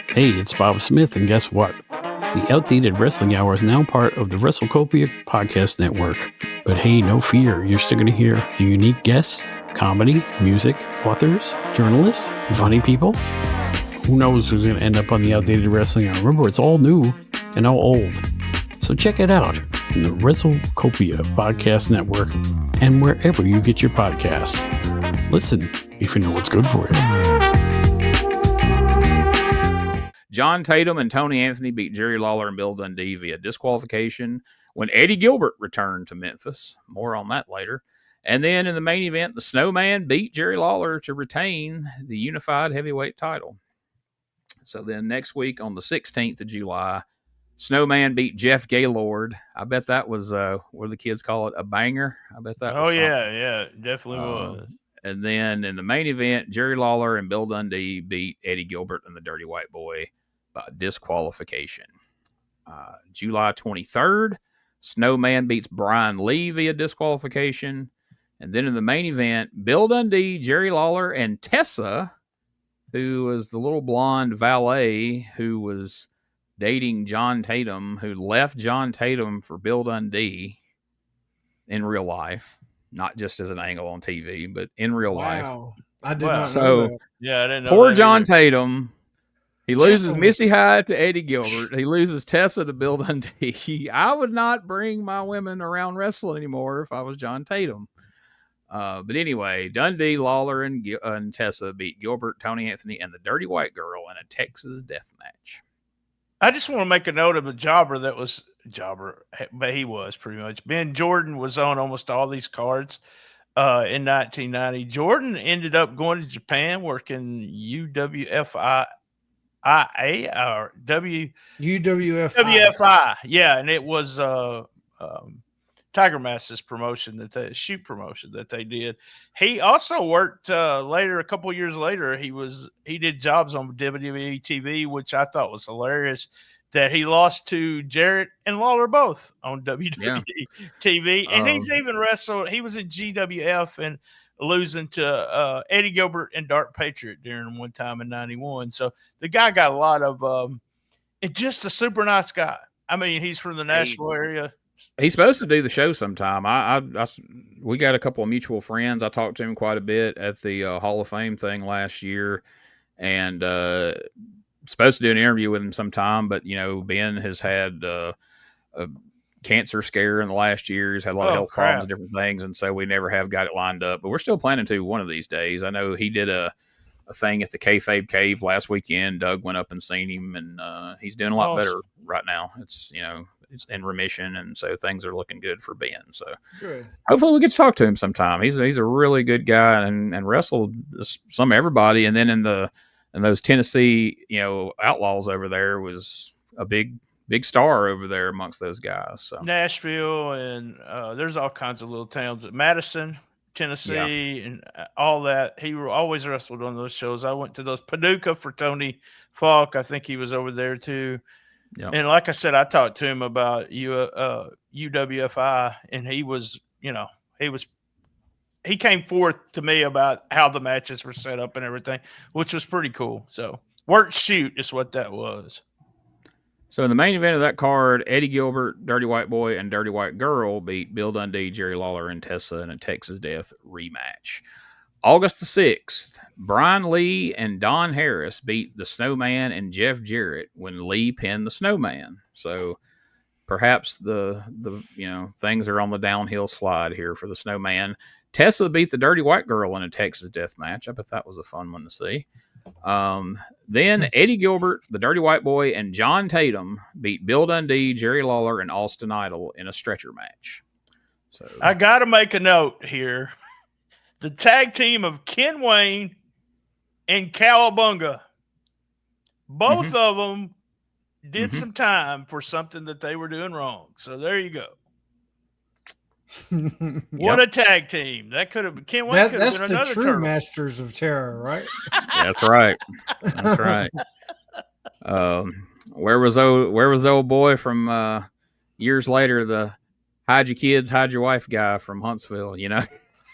Hey, it's Bob Smith, and guess what? The Outdated Wrestling Hour is now part of the WrestleCopia Podcast Network. But hey, no fear, you're still going to hear the unique guests, comedy, music, authors, journalists, funny people. Who knows who's going to end up on the Outdated Wrestling Hour? Remember, it's all new and all old. So check it out in the WrestleCopia Podcast Network and wherever you get your podcasts. Listen if you know what's good for you. John Tatum and Tony Anthony beat Jerry Lawler and Bill Dundee via disqualification when Eddie Gilbert returned to Memphis. More on that later. And then in the main event, the Snowman beat Jerry Lawler to retain the unified heavyweight title. So then next week on the 16th of July, Snowman beat Jeff Gaylord. I bet that was, what do the kids call it, a banger? I bet that was something. Yeah, it definitely was. And then in the main event, Jerry Lawler and Bill Dundee beat Eddie Gilbert and the Dirty White Boy by disqualification. July 23rd, Snowman beats Brian Lee via disqualification. And then in the main event, Bill Dundee, Jerry Lawler, and Tessa, who was the little blonde valet who was dating John Tatum, who left John Tatum for Bill Dundee in real life, not just as an angle on TV, but in real life. Wow. I did not So, know that. Yeah, I didn't know Poor that John either. Tatum. He loses Tessa Missy was- Hyde to Eddie Gilbert. He loses Tessa to Bill Dundee. I would not bring my women around wrestling anymore if I was John Tatum. But anyway, Dundee, Lawler, and Tessa beat Gilbert, Tony Anthony, and the Dirty White Girl in a Texas death match. I just want to make a note of a jobber that was jobber, but he was pretty much. Ben Jordan was on almost all these cards in 1990. Jordan ended up going to Japan working UWFI or UWFI. WFI. Yeah, and it was Tiger Master's promotion shoot promotion that they did. He also worked later, a couple years later. He did jobs on WWE TV, which I thought was hilarious. That he lost to Jarrett and Lawler both on WWE TV, and he's even wrestled. He was in GWF and losing to Eddie Gilbert and Dark Patriot during one time in '91. So the guy got a lot of. Just a super nice guy. I mean, he's from the Nashville area. He's supposed to do the show sometime. We got a couple of mutual friends. I talked to him quite a bit at the Hall of Fame thing last year, and supposed to do an interview with him sometime. But Ben has had a cancer scare in the last year. He's had a lot of health problems and different things, and so we never have got it lined up. But we're still planning to one of these days. I know he did a thing at the Kayfabe Cave last weekend. Doug went up and seen him, and he's doing a lot better right now. It's it's in remission, and so things are looking good for Ben. So Good. Hopefully we get to talk to him sometime. He's a really good guy and wrestled some everybody. And then in those Tennessee Outlaws over there was a big star over there amongst those guys. So Nashville and there's all kinds of little towns. Madison, Tennessee, and all that. He always wrestled on those shows. I went to those Paducah for Tony Falk. I think he was over there too. Yep. And like I said, I talked to him about UWFI, and he came forth to me about how the matches were set up and everything, which was pretty cool. So work shoot is what that was. So in the main event of that card, Eddie Gilbert, Dirty White Boy, and Dirty White Girl beat Bill Dundee, Jerry Lawler, and Tessa in a Texas Death rematch. August the 6th, Brian Lee and Don Harris beat the Snowman and Jeff Jarrett when Lee pinned the Snowman. So perhaps the things are on the downhill slide here for the Snowman. Tessa beat the Dirty White Girl in a Texas Death match. I bet that was a fun one to see. Then Eddie Gilbert, the Dirty White Boy, and John Tatum beat Bill Dundee, Jerry Lawler, and Austin Idol in a stretcher match. So I got to make a note here. The tag team of Ken Wayne and Cowabunga, both of them did some time for something that they were doing wrong. So there you go. What a tag team. That could have been Ken Wayne. That's been the another true turtle. Masters of Terror, right? That's right. That's right. Where was the old boy from years later, the hide your kids, hide your wife guy from Huntsville,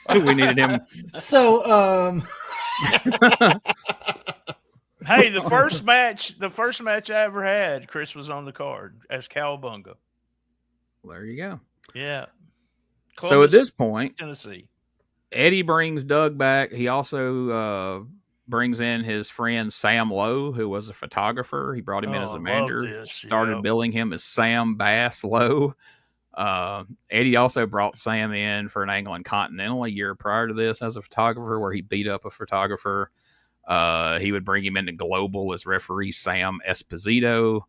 We needed him. So, Hey, the first match I ever had, Chris was on the card as Cowabunga. Well, there you go. Yeah. So at this point, Tennessee, Eddie brings Doug back. He also brings in his friend Sam Lowe, who was a photographer. He brought him in as a manager. Started billing him as Sam Bass Lowe. Eddie also brought Sam in for an angle in Continental a year prior to this as a photographer, where he beat up a photographer. He would bring him into Global as referee Sam Esposito.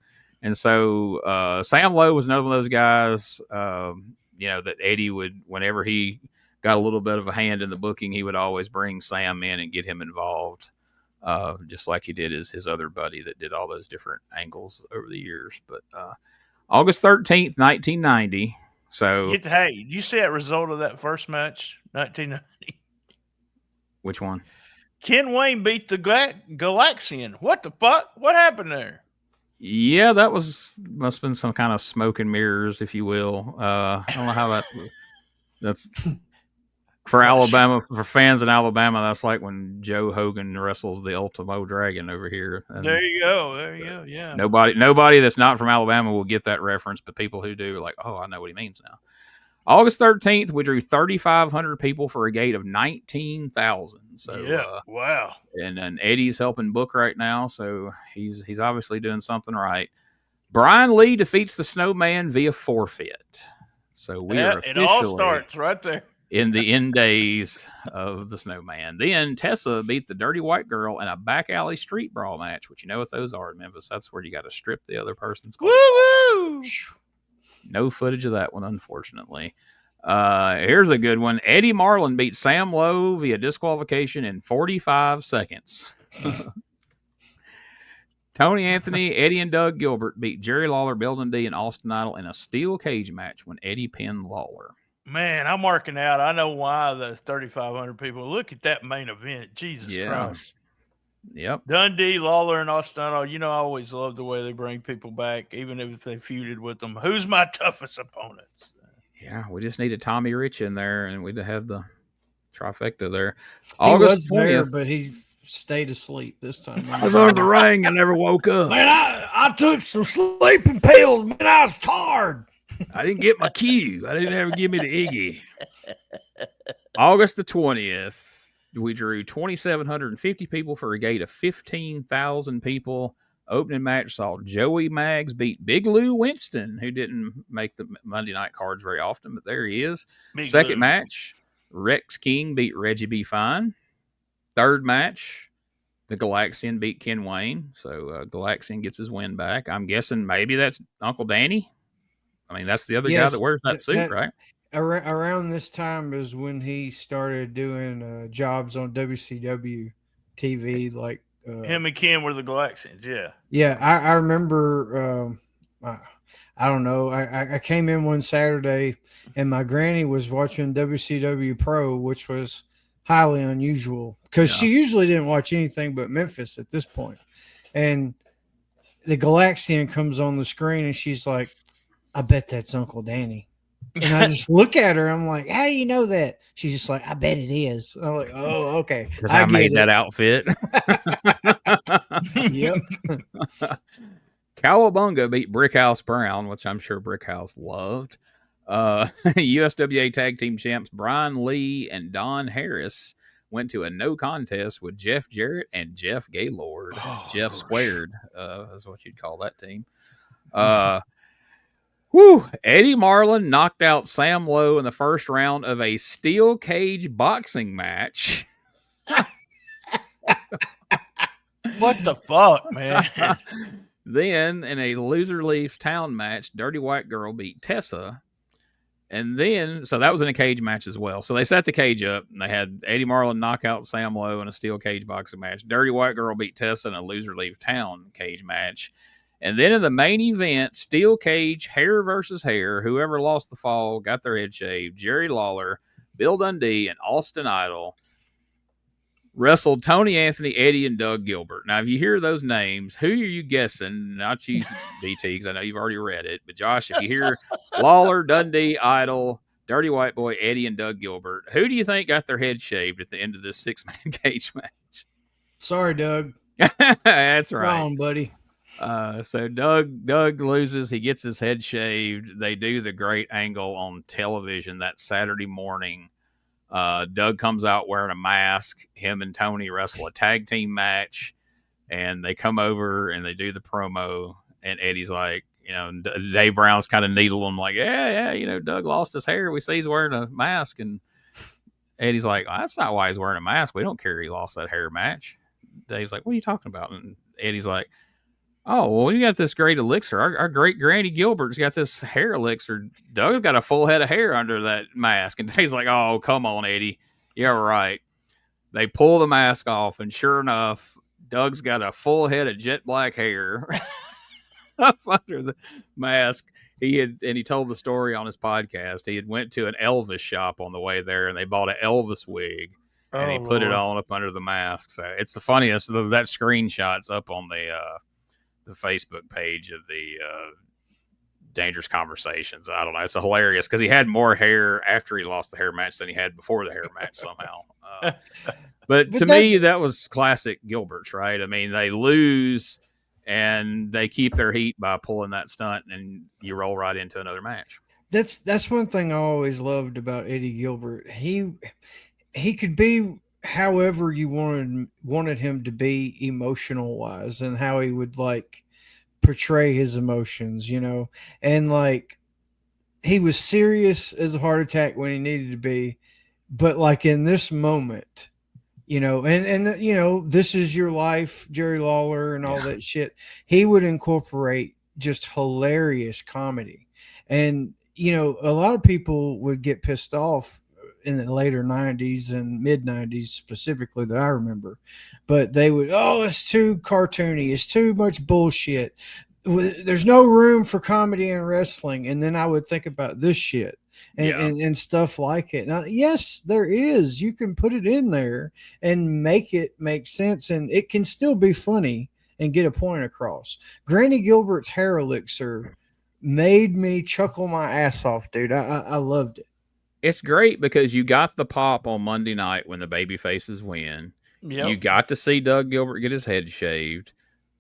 And so Sam Lowe was another one of those guys, that Eddie would, whenever he got a little bit of a hand in the booking, he would always bring Sam in and get him involved, just like he did his other buddy that did all those different angles over the years. But August 13th, 1990. So, hey, you see that result of that first match, 1990? Which one? Ken Wayne beat the Galaxian. What the fuck? What happened there? Yeah, that must have been some kind of smoke and mirrors, if you will. I don't know how that's for Alabama, for fans in Alabama. That's like when Joe Hogan wrestles the Ultimo Dragon over here. And there you go. Yeah. Nobody that's not from Alabama will get that reference, but people who do are like, oh, I know what he means now. August 13th, we drew 3,500 people for a gate of 19,000. So yeah, wow. And Eddie's helping book right now, so he's obviously doing something right. Brian Lee defeats the Snowman via forfeit. So we are officially, it all starts right there, in the end days of the Snowman. Then Tessa beat the Dirty White Girl in a back alley street brawl match, which you know what those are in Memphis. That's where you got to strip the other person's clothes. Woo-woo! No footage of that one, unfortunately. Here's a good one. Eddie Marlin beat Sam Lowe via disqualification in 45 seconds. Tony Anthony, Eddie, and Doug Gilbert beat Jerry Lawler, Bill Dundee, and Austin Idol in a steel cage match when Eddie pinned Lawler. Man, I'm marking out. I know why the 3,500 people. Look at that main event. Jesus Christ. Yep. Dundee, Lawler, and Austin Idol. I always love the way they bring people back, even if they feuded with them. Who's my toughest opponents? Yeah, we just needed Tommy Rich in there, and we'd have the trifecta there. August 20th, there, but he stayed asleep this time. I was under the ring and never woke up. Man, I took some sleeping pills. Man, I was tired. I didn't get my cue. I didn't ever give me the Iggy. August the 20th. We drew 2,750 people for a gate of 15,000 people. Opening match saw Joey Maggs beat Big Lou Winston, who didn't make the Monday night cards very often, but there he is. Second match, Rex King beat Reggie B. Fine. Third match, the Galaxian beat Ken Wayne. So Galaxian gets his win back. I'm guessing maybe that's Uncle Danny. I mean, that's the other guy that wears that suit, right? Around this time is when he started doing jobs on WCW TV, like him and Ken were the Galaxians. Yeah. I remember. I don't know. I came in one Saturday and my granny was watching WCW Pro, which was highly unusual because she usually didn't watch anything but Memphis at this point. And the Galaxian comes on the screen and she's like, I bet that's Uncle Danny. And I just look at her. I'm like, how do you know that? She's just like, I bet it is. I'm like, oh, okay. Because I made that outfit. Yep. Cowabunga beat Brickhouse Brown, which I'm sure Brickhouse loved. USWA Tag Team Champs Brian Lee and Don Harris went to a no contest with Jeff Jarrett and Jeff Gaylord. Jeff Squared is what you'd call that team. Eddie Marlin knocked out Sam Lowe in the first round of a steel cage boxing match. What the fuck, man? Then, in a loser leaves town match, Dirty White Girl beat Tessa. And then, so that was in a cage match as well. So they set the cage up, and they had Eddie Marlin knock out Sam Lowe in a steel cage boxing match. Dirty White Girl beat Tessa in a loser leave town cage match. And then in the main event, steel cage, hair versus hair, whoever lost the fall got their head shaved. Jerry Lawler, Bill Dundee, and Austin Idol wrestled Tony Anthony, Eddie, and Doug Gilbert. Now, if you hear those names, who are you guessing? Not you, BT, because I know you've already read it. But Josh, if you hear Lawler, Dundee, Idol, Dirty White Boy, Eddie, and Doug Gilbert, who do you think got their head shaved at the end of this 6-man cage match? Sorry, Doug. That's right. Wrong, buddy. So Doug loses. He gets his head shaved. They do the great angle on television that Saturday morning. Doug comes out wearing a mask. Him and Tony wrestle a tag team match, and they come over and they do the promo. And Eddie's like, Dave Brown's kind of needling him, like, yeah, Doug lost his hair. We see he's wearing a mask, and Eddie's like, that's not why he's wearing a mask. We don't care he lost that hair match. Dave's like, what are you talking about? And Eddie's like, Oh, well, we got this great elixir. Our great granny Gilbert's got this hair elixir. Doug's got a full head of hair under that mask. And Dave's like, oh, come on, Eddie. You're right. They pull the mask off, and sure enough, Doug's got a full head of jet black hair up under the mask. He told the story on his podcast. He had went to an Elvis shop on the way there, and they bought an Elvis wig, and he put it on up under the mask. So it's the funniest. That screenshot's up on the Facebook page of the Dangerous Conversations. I don't know. It's hilarious because he had more hair after he lost the hair match than he had before the hair match somehow. But to me, that was classic Gilberts, right? I mean, they lose and they keep their heat by pulling that stunt, and you roll right into another match. That's one thing I always loved about Eddie Gilbert. He could be however you wanted him to be emotional wise, and how he would like portray his emotions, you know, and like he was serious as a heart attack when he needed to be, but like in this moment, you know, and you know, this is your life, Jerry Lawler and all that shit. He would incorporate just hilarious comedy. And, you know, a lot of people would get pissed off in the later 90s and mid 90s specifically that I remember, but they would, oh, it's too cartoony. It's too much bullshit. There's no room for comedy in wrestling. And then I would think about this shit. And stuff like it. Now, yes, there is. You can put it in there and make it make sense, and it can still be funny and get a point across. Granny Gilbert's hair elixir made me chuckle my ass off, dude. I loved it. It's great because you got the pop on Monday night when the baby faces win. Yep. You got to see Doug Gilbert get his head shaved,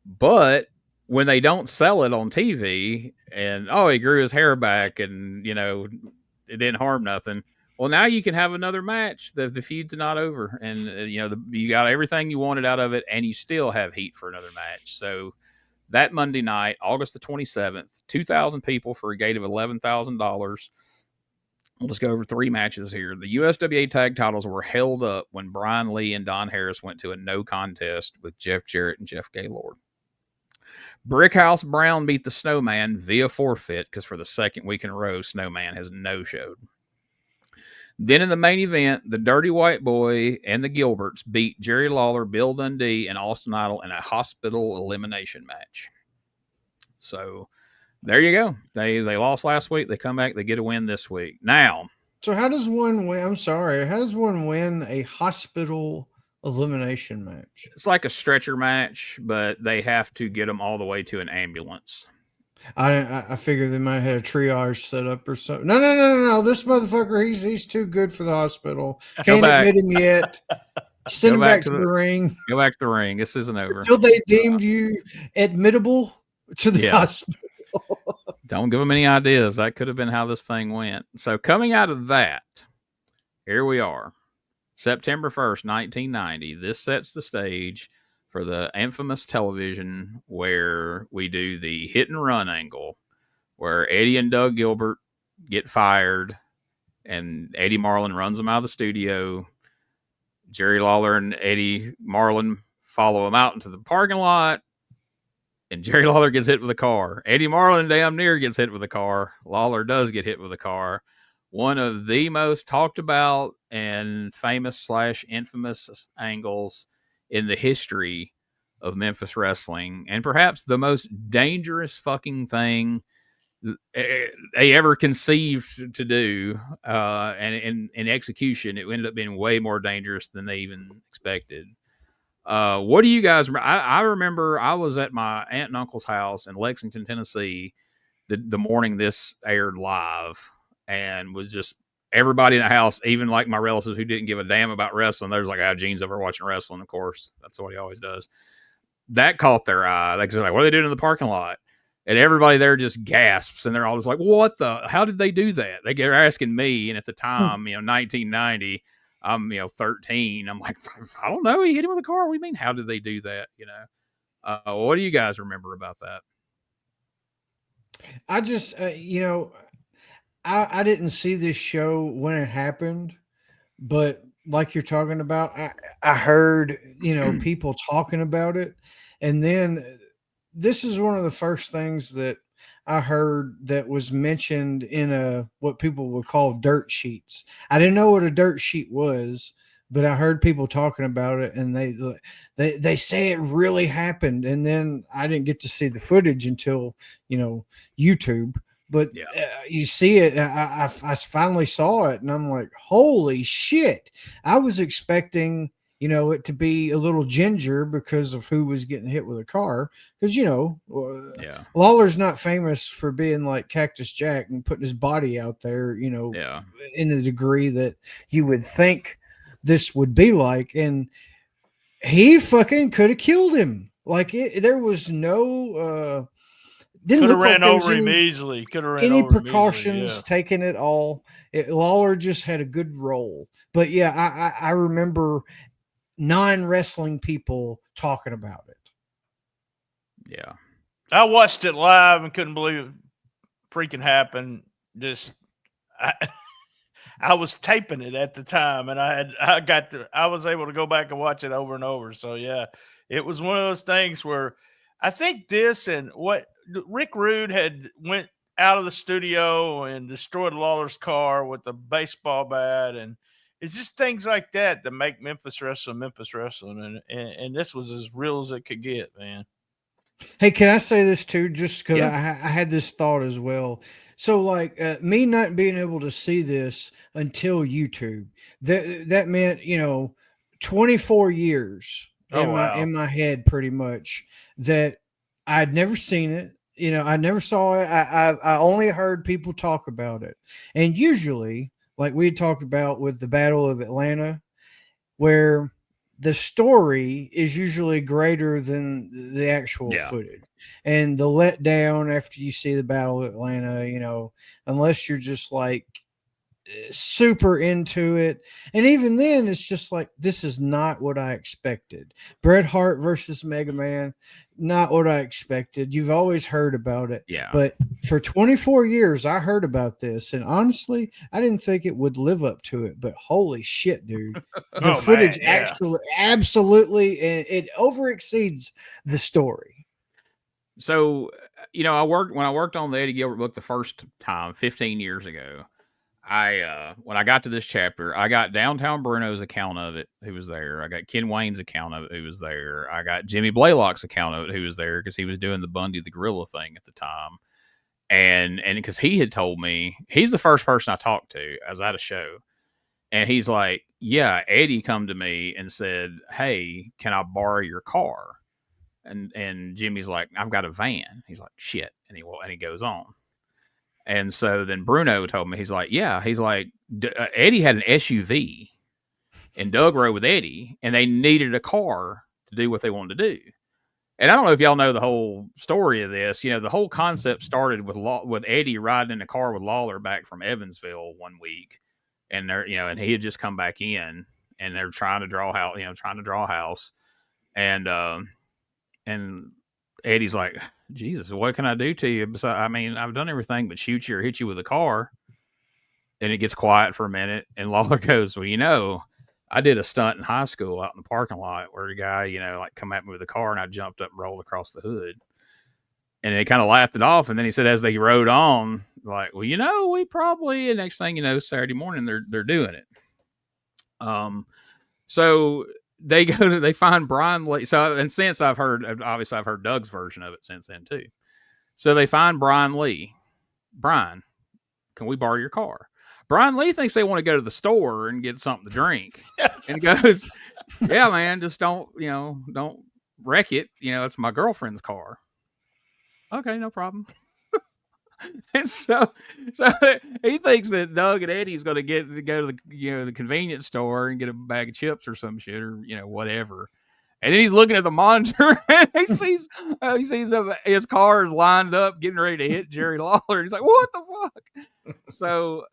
but when they don't sell it on TV and, oh, he grew his hair back and, you know, it didn't harm nothing. Well, now you can have another match. The feud's not over, and you know you got everything you wanted out of it, and you still have heat for another match. So that Monday night, August the 27th, 2,000 people for a gate of $11,000. We'll just go over 3 matches here. The USWA tag titles were held up when Brian Lee and Don Harris went to a no contest with Jeff Jarrett and Jeff Gaylord. Brickhouse Brown beat the Snowman via forfeit because for the second week in a row, Snowman has no-showed. Then in the main event, the Dirty White Boy and the Gilberts beat Jerry Lawler, Bill Dundee, and Austin Idol in a hospital elimination match. So there you go. They lost last week. They come back. They get a win this week. Now. So how does one win? I'm sorry. How does one win a hospital elimination match? It's like a stretcher match, but they have to get them all the way to an ambulance. I figured they might have had a triage set up or something. No. This motherfucker, he's too good for the hospital. Can't admit him yet. Send him back to the ring. Go back to the ring. This isn't over. Until they deemed you admittable to the hospital. Don't give them any ideas. That could have been how this thing went. So coming out of that, here we are. September 1st, 1990. This sets the stage for the infamous television where we do the hit and run angle, where Eddie and Doug Gilbert get fired, and Eddie Marlin runs them out of the studio. Jerry Lawler and Eddie Marlin follow them out into the parking lot, and Jerry Lawler gets hit with a car. Eddie Marlin damn near gets hit with a car. Lawler does get hit with a car. One of the most talked about and famous / infamous angles in the history of Memphis wrestling, and perhaps the most dangerous fucking thing they ever conceived to do. And in execution, it ended up being way more dangerous than they even expected. What do you guys remember? I remember I was at my aunt and uncle's house in Lexington, Tennessee, the morning this aired live, and was just everybody in the house, even like my relatives who didn't give a damn about wrestling. There's like, Gene's over watching wrestling, of course. That's what he always does. That caught their eye. Like, what are they doing in the parking lot? And everybody there just gasps, and they're all just like, how did they do that? They're asking me, and at the time, 1990, I'm, 13. I'm like, I don't know. He hit him with a car. What do you mean? How did they do that? What do you guys remember about that? I just, I didn't see this show when it happened, but like you're talking about, I heard, people talking about it. And then this is one of the first things that I heard that was mentioned in what people would call dirt sheets. I didn't know what a dirt sheet was, but I heard people talking about it, and they say it really happened. And then I didn't get to see the footage until YouTube. But you see it. I finally saw it, and I'm like, holy shit! I was expecting it to be a little ginger because of who was getting hit with a car. Because Lawler's not famous for being like Cactus Jack and putting his body out there, in the degree that you would think this would be like. And he fucking could have killed him. Like there was no didn't look like there was easily. Could have ran any over precautions taken at all. Lawler just had a good roll. But yeah, I remember non-wrestling people talking about it. Yeah. I watched it live and couldn't believe it freaking happened. I was taping it at the time, and I was able to go back and watch it over and over. So yeah, it was one of those things where I think this and what Rick Rude had went out of the studio and destroyed Lawler's car with a baseball bat, and it's just things like that that make Memphis wrestling, and this was as real as it could get, man. Hey, can I say this too? Just because I had this thought as well. So, like me not being able to see this until YouTube, that meant 24 years in my head, pretty much, that I'd never seen it. I never saw it. I only heard people talk about it, and usually, like we had talked about with the Battle of Atlanta, where the story is usually greater than the actual footage, and the letdown after you see the Battle of Atlanta, unless you're just like super into it. And even then it's just like, this is not what I expected. Bret Hart versus Mega Man, not what I expected. You've always heard about it, but for 24 years I heard about this, and honestly I didn't think it would live up to it. But holy shit, dude, the footage absolutely, and it over exceeds the story. So when I worked on the Eddie Gilbert book the first time 15 years ago, when I got to this chapter, I got Downtown Bruno's account of it, who was there. I got Ken Wayne's account of it, who was there. I got Jimmy Blaylock's account of it, who was there, because he was doing the Bundy the Gorilla thing at the time. And because he had told me, he's the first person I talked to. I was at a show, and he's like, yeah, Eddie come to me and said, hey, can I borrow your car? And Jimmy's like, I've got a van. He's like, shit. And he goes on. And so then Bruno told me, he's like, Eddie had an SUV, and Doug rode with Eddie, and they needed a car to do what they wanted to do. And I don't know if y'all know the whole story of this. The whole concept started with Eddie riding in a car with Lawler back from Evansville one week, and and he had just come back in, and they're trying to draw a house, and Eddie's like, Jesus, what can I do to you? I've done everything but shoot you or hit you with a car. And it gets quiet for a minute, and Lawler goes, well, I did a stunt in high school out in the parking lot where a guy, come at me with a car, and I jumped up and rolled across the hood. And they kind of laughed it off. And then he said, as they rode on, like, well, we probably, and next thing you know, Saturday morning, they're doing it. So they find Brian Lee. So, and since I've heard Doug's version of it since then too. So they find Brian Lee. Brian, can we borrow your car? Brian Lee thinks they want to go to the store and get something to drink, and goes, yeah, man, just don't wreck it. It's my girlfriend's car. Okay, no problem. And so he thinks that Doug and Eddie's going to go to the convenience store and get a bag of chips or some shit, or whatever. And then he's looking at the monitor, and he sees his car is lined up, getting ready to hit Jerry Lawler. He's like, "What the fuck?" So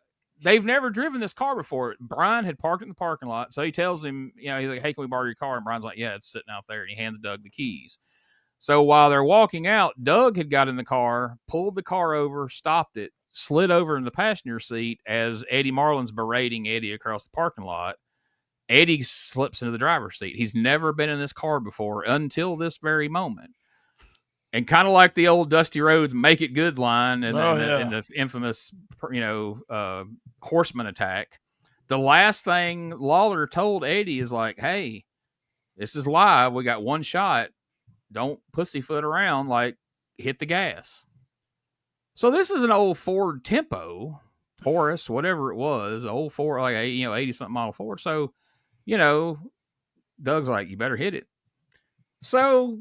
they've never driven this car before. Brian had parked in the parking lot, so he tells him, he's like, "Hey, can we borrow your car?" And Brian's like, "Yeah, it's sitting out there." And he hands Doug the keys. So while they're walking out, Doug had got in the car, pulled the car over, stopped it, slid over in the passenger seat as Eddie Marlin's berating Eddie across the parking lot. Eddie slips into the driver's seat. He's never been in this car before until this very moment. And kind of like the old Dusty Rhodes "Make It Good" line and the infamous, Horseman attack. The last thing Lawler told Eddie is like, "Hey, this is live. We got one shot. Don't pussyfoot around. Like, hit the gas." So this is an old Ford Tempo, Taurus, whatever it was, old Ford, like 80-something model Ford. So, Doug's like, "You better hit it." So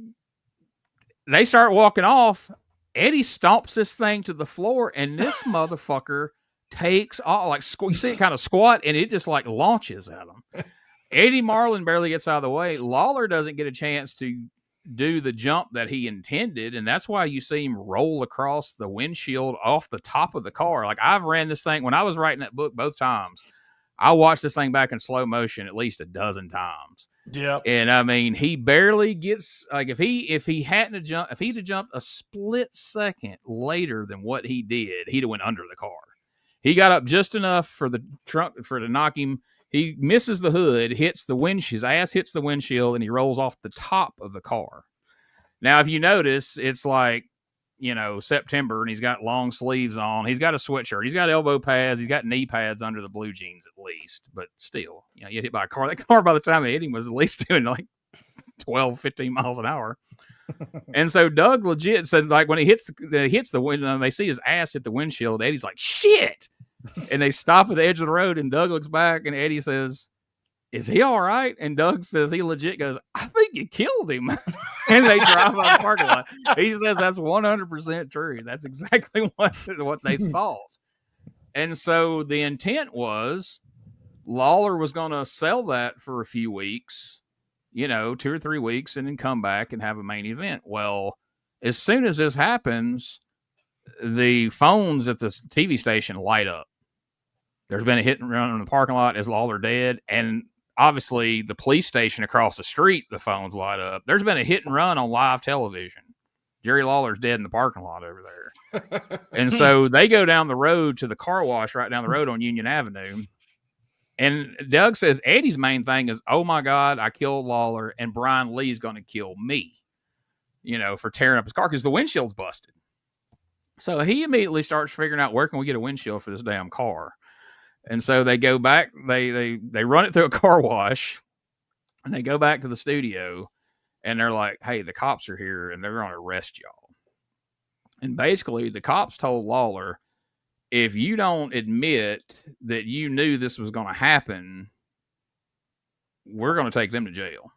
they start walking off. Eddie stomps this thing to the floor, and this motherfucker takes off. Like, you see it kind of squat, and it just like launches at him. Eddie Marlin barely gets out of the way. Lawler doesn't get a chance to do the jump that he intended, and that's why you see him roll across the windshield off the top of the car. Like, I've ran this thing when I was writing that book both times. I watched this thing back in slow motion at least a dozen times. Yep. And I mean, he barely gets, like, if he'd have jumped a split second later than what he did, he'd have went under the car. He got up just enough for the trunk to knock him. He misses the hood, hits the windshield, his ass hits the windshield, and he rolls off the top of the car. Now, if you notice, it's like, September, and he's got long sleeves on. He's got a sweatshirt. He's got elbow pads. He's got knee pads under the blue jeans at least. But still, you get hit by a car. That car, by the time it hit him, was at least doing like 12, 15 miles an hour. And so Doug legit said, like, when he hits the window, they see his ass hit the windshield. Eddie's like, "Shit!" And they stop at the edge of the road, and Doug looks back, and Eddie says, "Is he all right?" And Doug says, he legit goes, "I think you killed him." And they drive out the parking lot. He says that's 100% true. That's exactly what they thought. And so the intent was Lawler was going to sell that for a few weeks, 2 or 3 weeks, and then come back and have a main event. Well, as soon as this happens, the phones at the TV station light up. There's been a hit and run in the parking lot. Is Lawler dead? And obviously, the police station across the street, the phones light up. There's been a hit and run on live television. Jerry Lawler's dead in the parking lot over there. And so they go down the road to the car wash right down the road on Union Avenue. And Doug says Eddie's main thing is, "Oh my God, I killed Lawler, and Brian Lee's going to kill me, for tearing up his car because the windshield's busted." So he immediately starts figuring out, where can we get a windshield for this damn car? And so they go back, they run it through a car wash, and they go back to the studio, and they're like, "Hey, the cops are here, and they're going to arrest y'all." And basically, the cops told Lawler, "If you don't admit that you knew this was going to happen, we're going to take them to jail."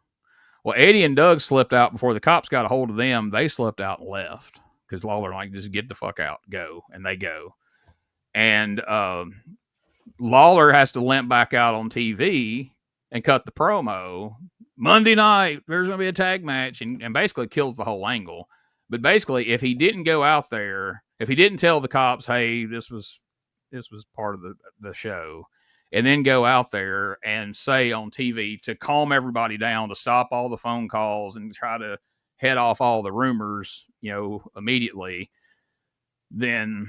Well, Eddie and Doug slipped out before the cops got a hold of them. They slipped out and left because Lawler like, "Just get the fuck out, go," and they go. And Lawler has to limp back out on TV and cut the promo. Monday night, there's going to be a tag match, and basically kills the whole angle. But basically, if he didn't go out there, if he didn't tell the cops, "Hey, this was part of the show," and then go out there and say on TV to calm everybody down, to stop all the phone calls and try to head off all the rumors, immediately, then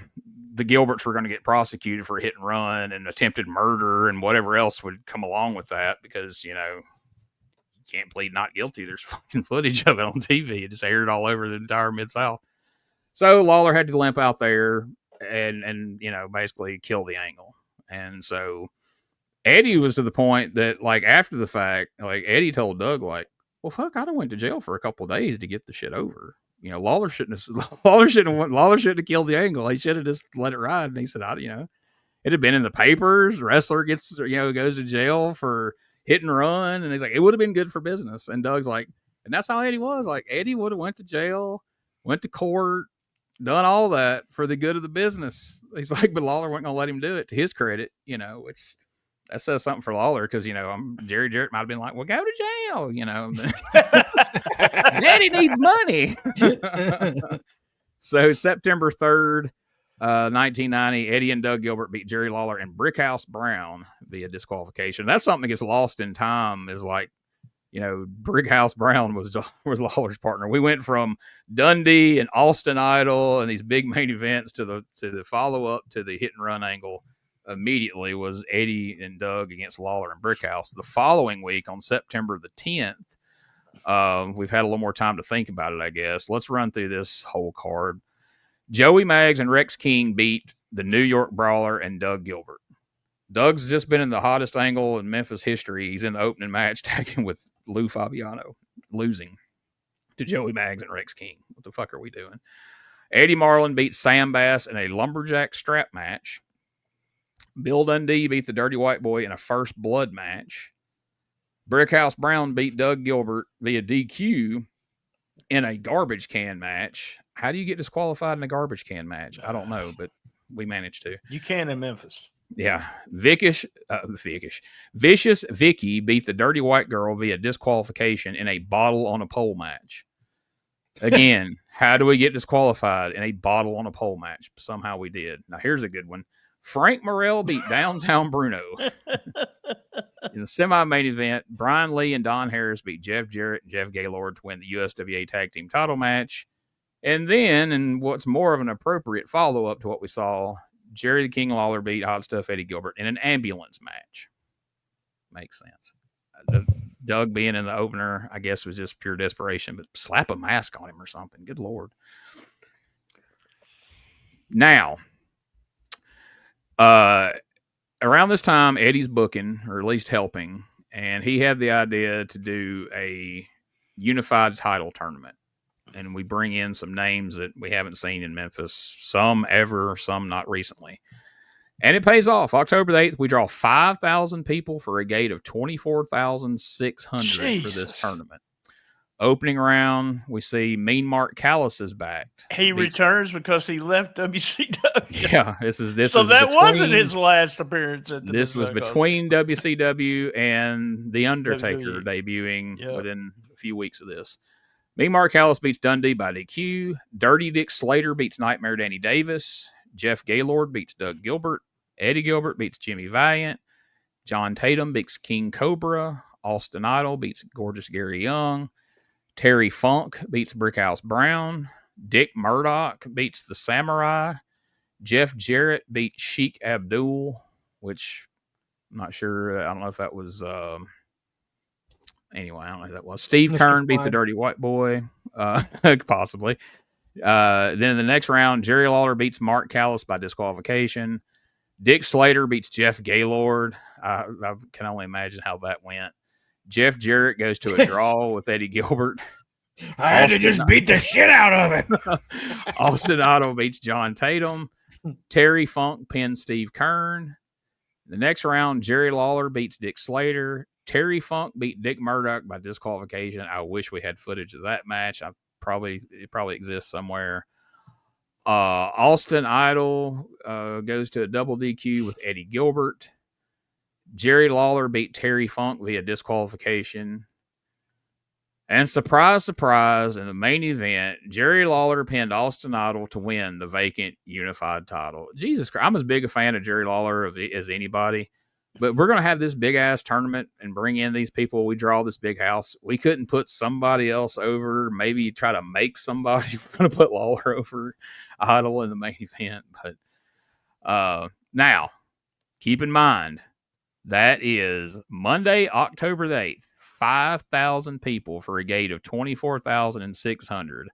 the Gilberts were going to get prosecuted for hit and run and attempted murder and whatever else would come along with that, because, you can't plead not guilty. There's fucking footage of it on TV. It just aired all over the entire Mid-South. So Lawler had to limp out there and basically kill the angle. And so Eddie was to the point that, like, after the fact, like, Eddie told Doug, like, "Well, fuck, I done went to jail for a couple of days to get the shit over. Lawler shouldn't have killed the angle. He should have just let it ride." And he said, it had been in the papers. Wrestler gets, goes to jail for hit and run. And he's like, it would have been good for business. And Doug's like, and that's how Eddie was. Like, Eddie would have went to jail, went to court, done all that for the good of the business. He's like, but Lawler wasn't going to let him do it, to his credit, which that says something for Lawler, because, Jerry Jarrett might have been like, "Well, go to jail, Daddy needs money." So September 3rd, 1990, Eddie and Doug Gilbert beat Jerry Lawler and Brickhouse Brown via disqualification. That's something that gets lost in time, is like, Brickhouse Brown was Lawler's partner. We went from Dundee and Austin Idol and these big main events to the follow-up to the hit and run angle. Immediately was Eddie and Doug against Lawler and Brickhouse. The following week, on September the 10th, We've had a little more time to think about it, I guess. Let's run through this whole card. Joey Maggs and Rex King beat the New York Brawler and Doug Gilbert. Doug's just been in the hottest angle in Memphis history. He's in the opening match tagging with Lou Fabiano, losing to Joey Maggs and Rex King. What the fuck are we doing? Eddie Marlin beat Sam Bass in a lumberjack strap match. Bill Dundee beat the Dirty White Boy in a first blood match. Brickhouse Brown beat Doug Gilbert via DQ in a garbage can match. How do you get disqualified in a garbage can match? I don't know, but we managed to. You can in Memphis. Yeah. Vicious Vicky beat the Dirty White Girl via disqualification in a bottle on a pole match. Again, how do we get disqualified in a bottle on a pole match? Somehow we did. Now, here's a good one. Frank Morrell beat Downtown Bruno. In the semi-main event, Brian Lee and Don Harris beat Jeff Jarrett and Jeff Gaylord to win the USWA Tag Team title match. And then, and what's more of an appropriate follow-up to what we saw, Jerry the King Lawler beat Hot Stuff Eddie Gilbert in an ambulance match. Makes sense. Doug being in the opener, I guess, was just pure desperation, but slap a mask on him or something. Good Lord. Now, around this time, Eddie's booking, or at least helping, and he had the idea to do a unified title tournament. And we bring in some names that we haven't seen in Memphis, some ever, some not recently. And it pays off. October the 8th, we draw 5,000 people for a gate of 24,600 for this tournament. Opening round, we see Mean Mark Callis is back. He returns because he left WCW. Yeah, that wasn't his last appearance at the This was between WCW and The Undertaker debuting within a few weeks of this. Mean Mark Callis beats Dundee by DQ. Dirty Dick Slater beats Nightmare Danny Davis. Jeff Gaylord beats Doug Gilbert. Eddie Gilbert beats Jimmy Valiant. John Tatum beats King Cobra. Austin Idol beats Gorgeous Gary Young. Terry Funk beats Brickhouse Brown. Dick Murdoch beats the Samurai. Jeff Jarrett beats Sheik Abdul, which I'm not sure. I don't know if that was... Anyway, I don't know who that was. Steve Kern beat the Dirty White Boy, possibly. Then in the next round, Jerry Lawler beats Mark Callis by disqualification. Dick Slater beats Jeff Gaylord. I can only imagine how that went. Jeff Jarrett goes to a draw with Eddie Gilbert. I had to just beat the shit out of it. Austin Idol beats John Tatum. Terry Funk pins Steve Kern. The next round, Jerry Lawler beats Dick Slater. Terry Funk beat Dick Murdoch by disqualification. I wish we had footage of that match. It probably exists somewhere. Austin Idol goes to a double DQ with Eddie Gilbert. Jerry Lawler beat Terry Funk via disqualification. And surprise, surprise, in the main event, Jerry Lawler pinned Austin Idol to win the vacant unified title. Jesus Christ, I'm as big a fan of Jerry Lawler as anybody. But we're going to have this big-ass tournament and bring in these people. We draw this big house. We couldn't put somebody else over. Maybe try to make somebody. We're going to put Lawler over Idol in the main event. But now, keep in mind, that is Monday, October the 8th. 5,000 people for a gate of 24,600.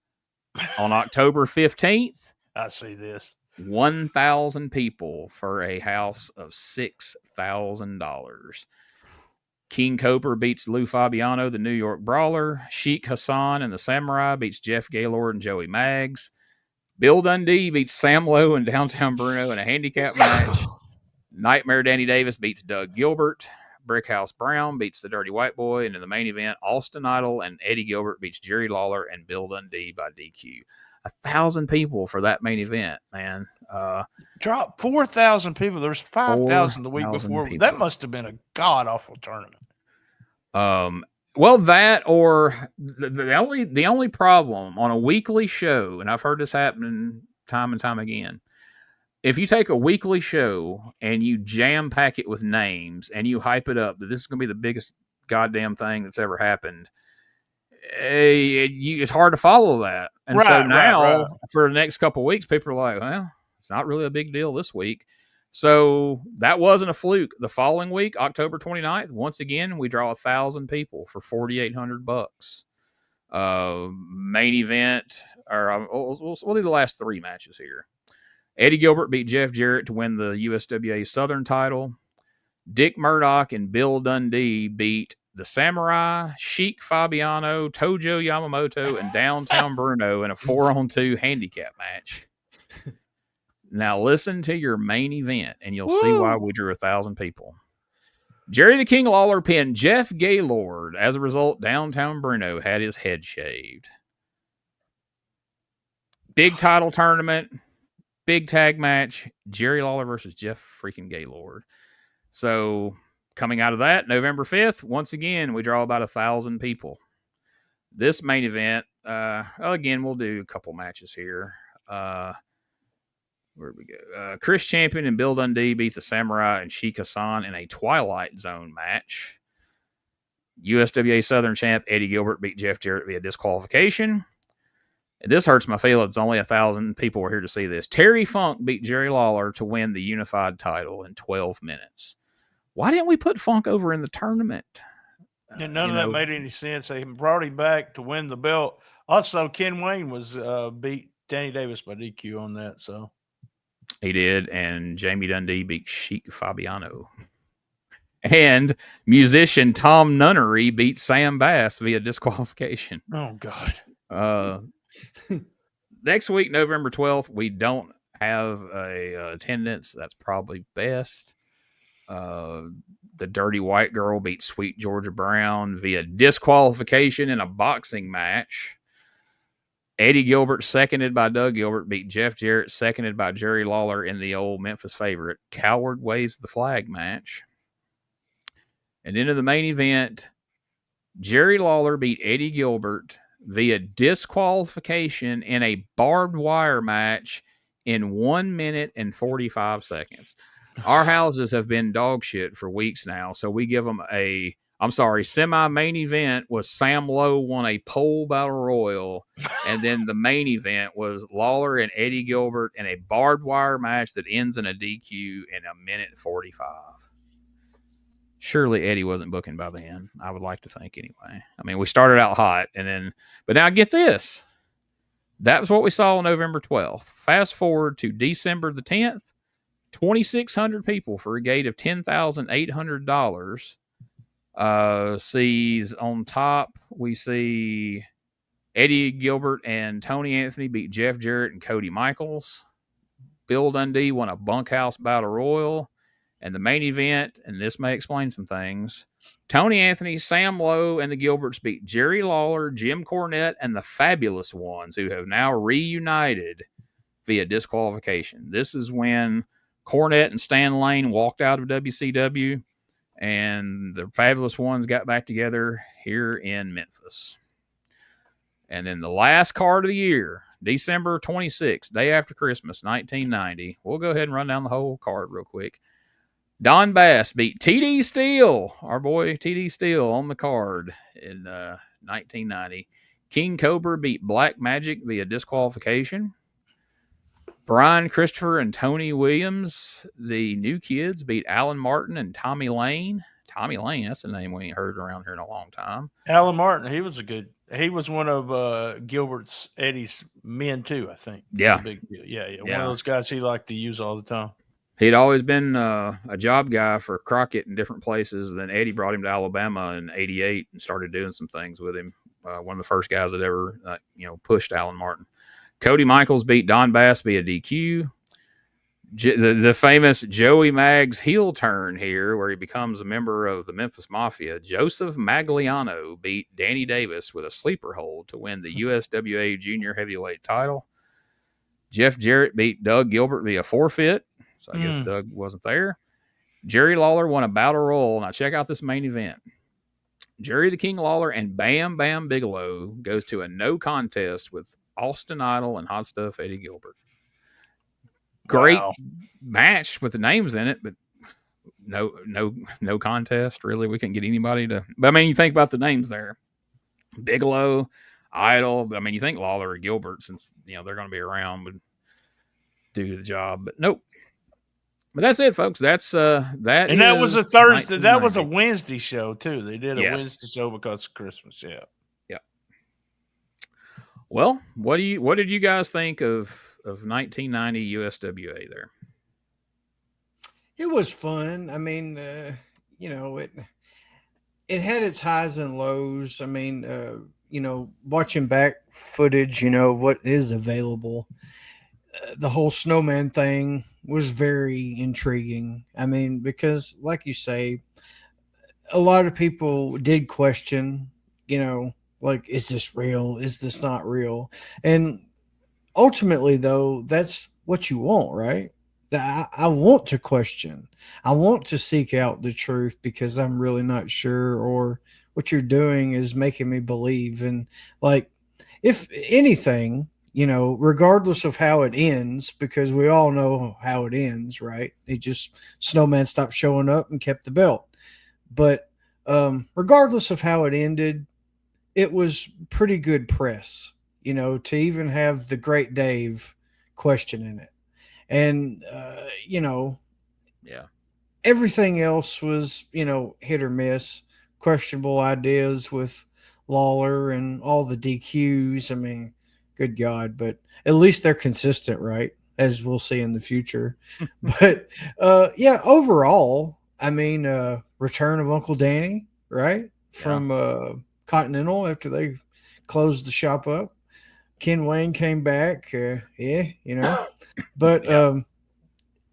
On October 15th. I see this. 1,000 people for a house of $6,000. King Cobra beats Lou Fabiano, the New York Brawler. Sheik Hassan and the Samurai beats Jeff Gaylord and Joey Maggs. Bill Dundee beats Sam Lowe and Downtown Bruno in a handicap match. Nightmare Danny Davis beats Doug Gilbert. Brickhouse Brown beats the Dirty White Boy. And in the main event, Austin Idol and Eddie Gilbert beats Jerry Lawler and Bill Dundee by DQ. 1,000 people for that main event, man. Drop 4,000 people. There's 5,000 the week before. People. That must have been a god awful tournament. Well, that or the only problem on a weekly show, and I've heard this happening time and time again. If you take a weekly show and you jam pack it with names and you hype it up that this is going to be the biggest goddamn thing that's ever happened, it's hard to follow that. And so now, for the next couple of weeks, people are like, well, it's not really a big deal this week. So that wasn't a fluke. The following week, October 29th, once again, we draw 1,000 people for $4,800. Main event, or we'll do the last 3 matches here. Eddie Gilbert beat Jeff Jarrett to win the USWA Southern title. Dick Murdoch and Bill Dundee beat the Samurai, Sheik Fabiano, Tojo Yamamoto, and Downtown Bruno in a 4-on-2 handicap match. Now listen to your main event, and you'll see why we drew 1,000 people. Jerry the King Lawler pinned Jeff Gaylord. As a result, Downtown Bruno had his head shaved. Big title tournament, big tag match, Jerry Lawler versus Jeff freaking Gaylord. So coming out of that, November 5th, once again, we draw about 1,000 people. This main event, again, we'll do a couple matches here. Where we go? Chris Champion and Bill Dundee beat the Samurai and Sheik Hassan in a Twilight Zone match. USWA Southern Champ Eddie Gilbert beat Jeff Jarrett via disqualification. And this hurts my feelings. Only 1,000 people were here to see this. Terry Funk beat Jerry Lawler to win the unified title in 12 minutes. Why didn't we put Funk over in the tournament? And none of that made any sense. They brought him back to win the belt. Also, Ken Wayne was beat Danny Davis by DQ on that. So he did, and Jamie Dundee beat Sheik Fabiano. And musician Tom Nunnery beat Sam Bass via disqualification. Oh, God. Next week, November 12th, we don't have a attendance. That's probably best. The Dirty White Girl beat Sweet Georgia Brown via disqualification in a boxing match. Eddie Gilbert, seconded by Doug Gilbert, beat Jeff Jarrett, seconded by Jerry Lawler in the old Memphis favorite Coward Waves the Flag match. And into the main event, Jerry Lawler beat Eddie Gilbert via disqualification in a barbed wire match in 1 minute and 45 seconds. Our houses have been dog shit for weeks now, so we give them semi-main event was Sam Lowe won a pole battle royal, and then the main event was Lawler and Eddie Gilbert in a barbed wire match that ends in a DQ in 1 minute 45. Surely Eddie wasn't booking by then. I would like to think anyway. I mean, we started out hot, but now get this. That was what we saw on November 12th. Fast forward to December the 10th. 2,600 people for a gate of $10,800. Sees on top, we see Eddie Gilbert and Tony Anthony beat Jeff Jarrett and Cody Michaels. Bill Dundee won a bunkhouse battle royal. And the main event, and this may explain some things, Tony Anthony, Sam Lowe, and the Gilberts beat Jerry Lawler, Jim Cornette, and the Fabulous Ones, who have now reunited via disqualification. This is when Cornette and Stan Lane walked out of WCW, and the Fabulous Ones got back together here in Memphis. And then the last card of the year, December 26th, day after Christmas, 1990. We'll go ahead and run down the whole card real quick. Don Bass beat TD Steele, our boy TD Steele, on the card in 1990. King Cobra beat Black Magic via disqualification. Brian Christopher and Tony Williams, the New Kids, beat Alan Martin and Tommy Lane. Tommy Lane, that's a name we ain't heard around here in a long time. Alan Martin, he was one of Eddie's men too, I think. Yeah. Big deal. Yeah. One of those guys he liked to use all the time. He'd always been a job guy for Crockett in different places. Then Eddie brought him to Alabama in '88 and started doing some things with him. One of the first guys that ever, pushed Alan Martin. Cody Michaels beat Don Bass via DQ. The famous Joey Maggs heel turn here, where he becomes a member of the Memphis Mafia. Joseph Magliano beat Danny Davis with a sleeper hold to win the USWA Junior Heavyweight title. Jeff Jarrett beat Doug Gilbert via forfeit. So I guess Doug wasn't there. Jerry Lawler won a battle royal. Now check out this main event. Jerry the King Lawler and Bam Bam Bigelow goes to a no contest with Austin Idol and Hot Stuff Eddie Gilbert. Great match with the names in it, but no contest. Really, we couldn't get anybody to. But I mean, you think about the names there: Bigelow, Idol. But I mean, you think Lawler or Gilbert, since they're going to be around, would do the job. But nope. But that's it, folks. That's that. And that was a Thursday. That was a Wednesday show too. They did a Wednesday show because of Christmas. Yeah. Yeah. What did you guys think of 1990 USWA there? It was fun. I mean, it had its highs and lows. I mean, watching back footage, of what is available, the whole Snowman thing was very intriguing. I mean, because like you say, a lot of people did question, like, is this real? Is this not real? And ultimately, though, that's what you want, right? I want to question. I want to seek out the truth because I'm really not sure, or what you're doing is making me believe. And like, if anything, regardless of how it ends, because we all know how it ends, right? Snowman stopped showing up and kept the belt. But regardless of how it ended, it was pretty good press, to even have the Great Dave questioning it. And, Yeah. everything else was, hit or miss, questionable ideas with Lawler and all the DQs. I mean, good God, but at least they're consistent, right? As we'll see in the future. But, yeah, overall, I mean, return of Uncle Danny, right? From Continental after they closed the shop up. Ken Wayne came back. But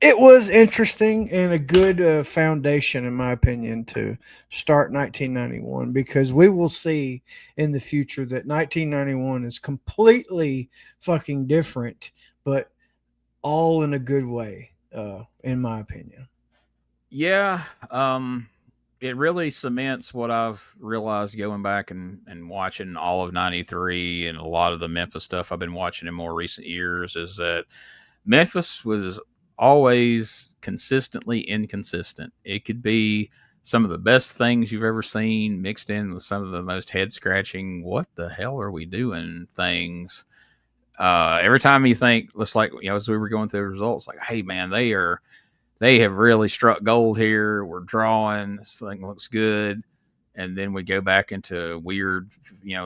it was interesting and a good foundation, in my opinion, to start 1991, because we will see in the future that 1991 is completely fucking different, but all in a good way, in my opinion. Yeah. It really cements what I've realized going back and watching all of 93 and a lot of the Memphis stuff I've been watching in more recent years, is that Memphis was always consistently inconsistent. It could be some of the best things you've ever seen mixed in with some of the most head scratching, what the hell are we doing things. Every time you think, looks like, as we were going through the results, like, hey man, they have really struck gold here. We're drawing. This thing looks good. And then we go back into weird,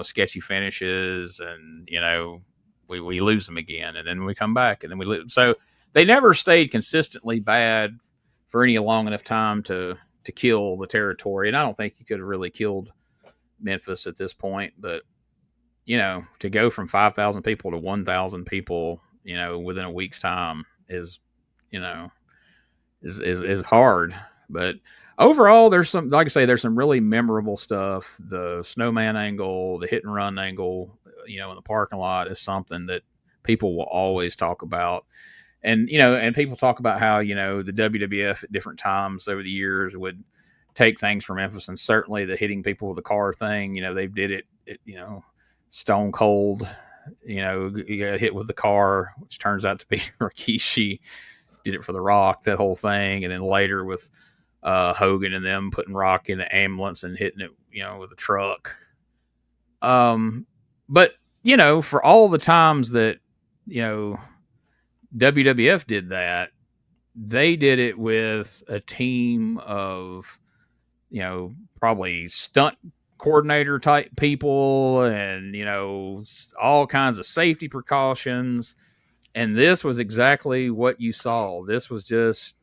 sketchy finishes, and, we lose them again. And then we come back and then we lose. So they never stayed consistently bad for any long enough time to kill the territory. And I don't think you could have really killed Memphis at this point. But, to go from 5,000 people to 1,000 people, within a week's time is hard. But overall, there's some, like I say, there's some really memorable stuff. The Snowman angle, the hit and run angle, in the parking lot is something that people will always talk about. And, and people talk about how, the WWF at different times over the years would take things from Memphis, and certainly the hitting people with the car thing, they did it, stone cold, you got hit with the car, which turns out to be Rikishi. Did it for The Rock, that whole thing. And then later with Hogan and them putting Rock in the ambulance and hitting it, with a truck. But, for all the times that, WWF did that, they did it with a team of, probably stunt coordinator type people and, all kinds of safety precautions. And this was exactly what you saw. This was just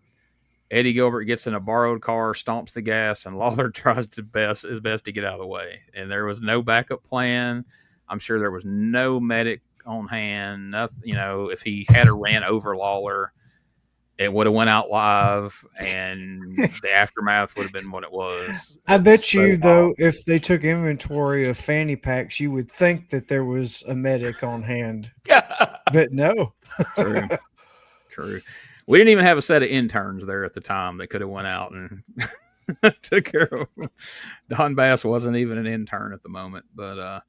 Eddie Gilbert gets in a borrowed car, stomps the gas, and Lawler tries his best to get out of the way. And there was no backup plan. I'm sure there was no medic on hand. Nothing, if he had ran over Lawler, it would have went out live, and the aftermath would have been what it was. I bet you, though, if they took inventory of fanny packs, you would think that there was a medic on hand. But no. True. We didn't even have a set of interns there at the time that could have went out and took care of them. Don Bass wasn't even an intern at the moment, but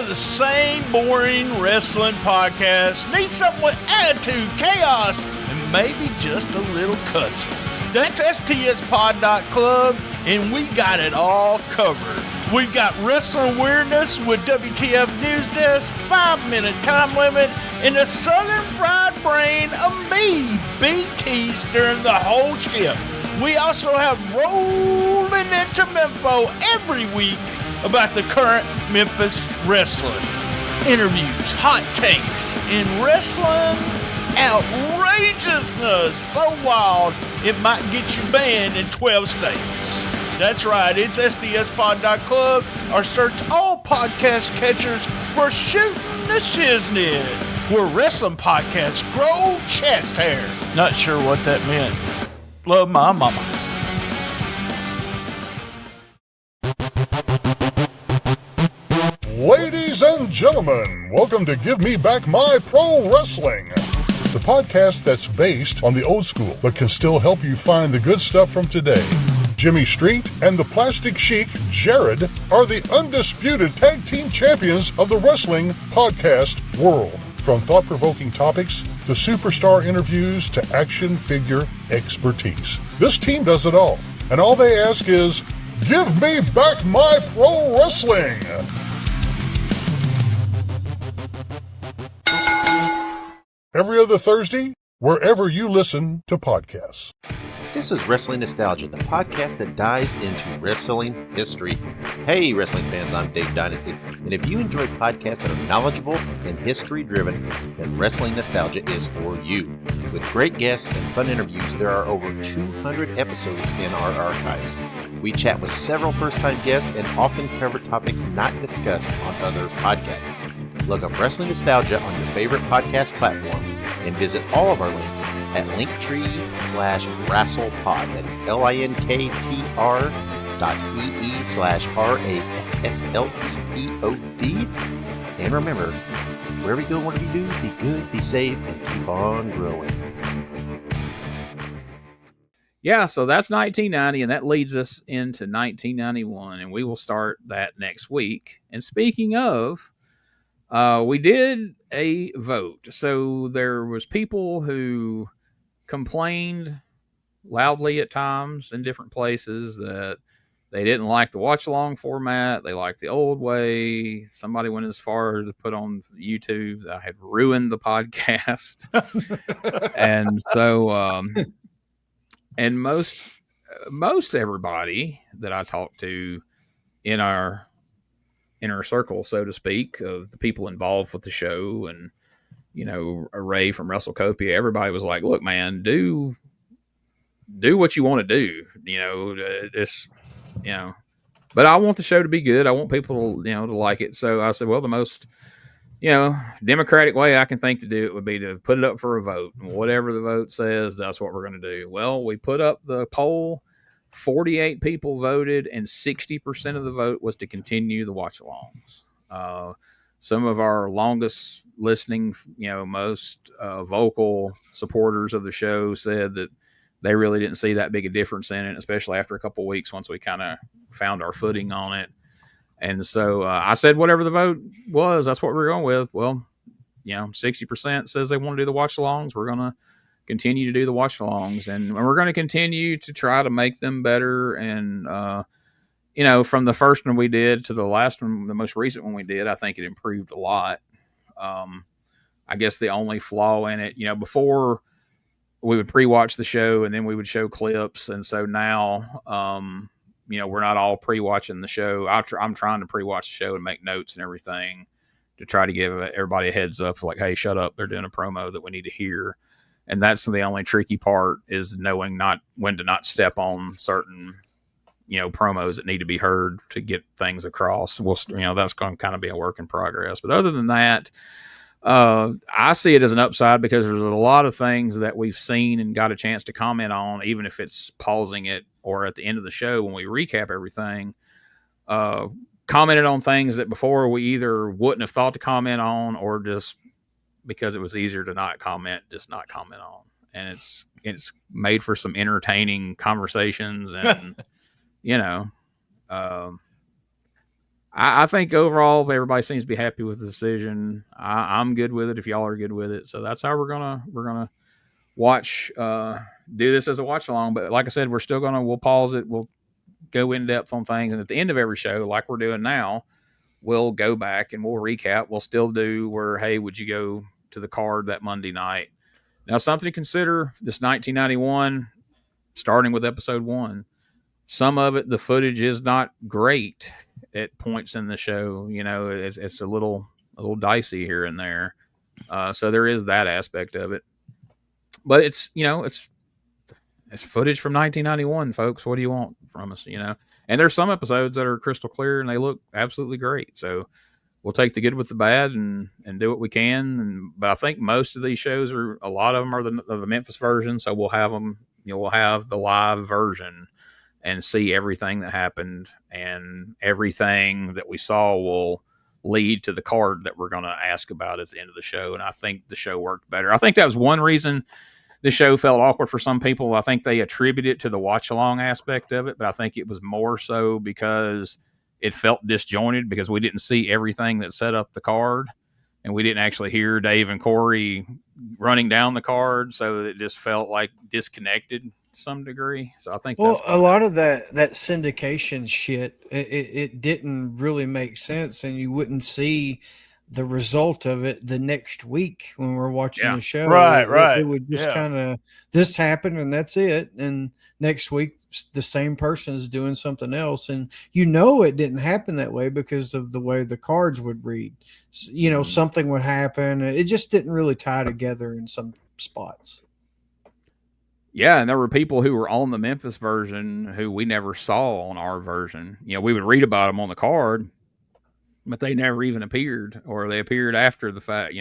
the same boring wrestling podcast? Need something with attitude, chaos, and maybe just a little cussing? That's STSPod.club, and we got it all covered. We've got Wrestling Weirdness with WTF News Desk, 5-minute time limit, and the Southern Fried Brain of me, BT, during the whole ship. We also have Rolling into Memphis every week about the current Memphis wrestling. Interviews, hot takes, and wrestling outrageousness so wild it might get you banned in 12 states. That's right, it's STSPod.club, or search all podcast catchers for Shooting the Shiznit, where wrestling podcasts grow chest hair. Not sure what that meant. Love my mama. Ladies and gentlemen, welcome to Give Me Back My Pro Wrestling, the podcast that's based on the old school but can still help you find the good stuff from today. Jimmy Street and the Plastic Chic, Jared, are the undisputed tag team champions of the wrestling podcast world. From thought-provoking topics to superstar interviews to action figure expertise. This team does it all, and all they ask is, give me back my pro wrestling! Every other Thursday, wherever you listen to podcasts. This is Wrestling Nostalgia, the podcast that dives into wrestling history. Hey, wrestling fans, I'm Dave Dynasty, and if you enjoy podcasts that are knowledgeable and history-driven, then Wrestling Nostalgia is for you. With great guests and fun interviews, there are over 200 episodes in our archives. We chat with several first-time guests and often cover topics not discussed on other podcasts. Look up Wrestling Nostalgia on your favorite podcast platform and visit all of our links at linktree/WrestlePod. That is linktr.ee/RASSLEPOD. And remember, wherever you go, whatever you do, be good, be safe, and keep on growing. Yeah, so that's 1990, and that leads us into 1991, and we will start that next week. And speaking of, we did a vote. So there was people who complained loudly at times in different places that they didn't like the watch-along format. They liked the old way. Somebody went as far to put on YouTube that I had ruined the podcast. And so, and most everybody that I talked to in our inner circle, so to speak, of the people involved with the show, and Ray from WrestleCopia, everybody was like, "Look, man, do what you want to do, But I want the show to be good. I want people, to like it." So I said, "Well, the most, democratic way I can think to do it would be to put it up for a vote. And whatever the vote says, that's what we're going to do." Well, we put up the poll. 48 people voted, and 60% of the vote was to continue the watch-alongs. Some of our longest listening, most vocal supporters of the show said that they really didn't see that big a difference in it, especially after a couple of weeks once we kind of found our footing on it. And so I said whatever the vote was, that's what we're going with. Well, 60% says they want to do the watch-alongs. We're going to continue to do the watch-alongs, and we're going to continue to try to make them better. And from the first one we did to the last one, the most recent one we did, I think it improved a lot. I guess the only flaw in it, before we would pre-watch the show and then we would show clips, and so now we're not all pre-watching the show. I'm trying to pre-watch the show and make notes and everything to try to give everybody a heads up, like, hey, shut up, they're doing a promo that we need to hear. And that's the only tricky part, is knowing when to not step on certain, promos that need to be heard to get things across. That's going to kind of be a work in progress. But other than that, I see it as an upside, because there's a lot of things that we've seen and got a chance to comment on, even if it's pausing it or at the end of the show when we recap everything. Commented on things that before we either wouldn't have thought to comment on, or just because it was easier to not comment on. And it's made for some entertaining conversations. And, I think overall everybody seems to be happy with the decision. I'm good with it if y'all are good with it. So that's how we're gonna watch, do this as a watch along. But like I said, we'll pause it. We'll go in depth on things. And at the end of every show, like we're doing now, we'll go back and we'll recap. We'll still do where, hey, would you go to the card that Monday night? Now, something to consider, this 1991, starting with episode 1, some of it, the footage is not great at points in the show. You know, it's a little dicey here and there. So there is that aspect of it. But it's footage from 1991, folks. What do you want from us, you know? And there's some episodes that are crystal clear and they look absolutely great. So we'll take the good with the bad and do what we can. But I think most of these shows a lot of them are the Memphis version. So we'll have them, we'll have the live version and see everything that happened, and everything that we saw will lead to the card that we're going to ask about at the end of the show. And I think the show worked better. I think that was one reason the show felt awkward for some people. I think they attribute it to the watch along aspect of it, but I think it was more so because it felt disjointed because we didn't see everything that set up the card, and we didn't actually hear Dave and Corey running down the card. So it just felt like disconnected to some degree. So I think a lot of that syndication shit, it didn't really make sense, and you wouldn't see the result of it the next week when we're watching the show. Right. It would just kind of, this happened and that's it. And next week, the same person is doing something else. And it didn't happen that way because of the way the cards would read. Something would happen. It just didn't really tie together in some spots. Yeah, and there were people who were on the Memphis version who we never saw on our version. We would read about them on the card, but they never even appeared, or they appeared after the fact,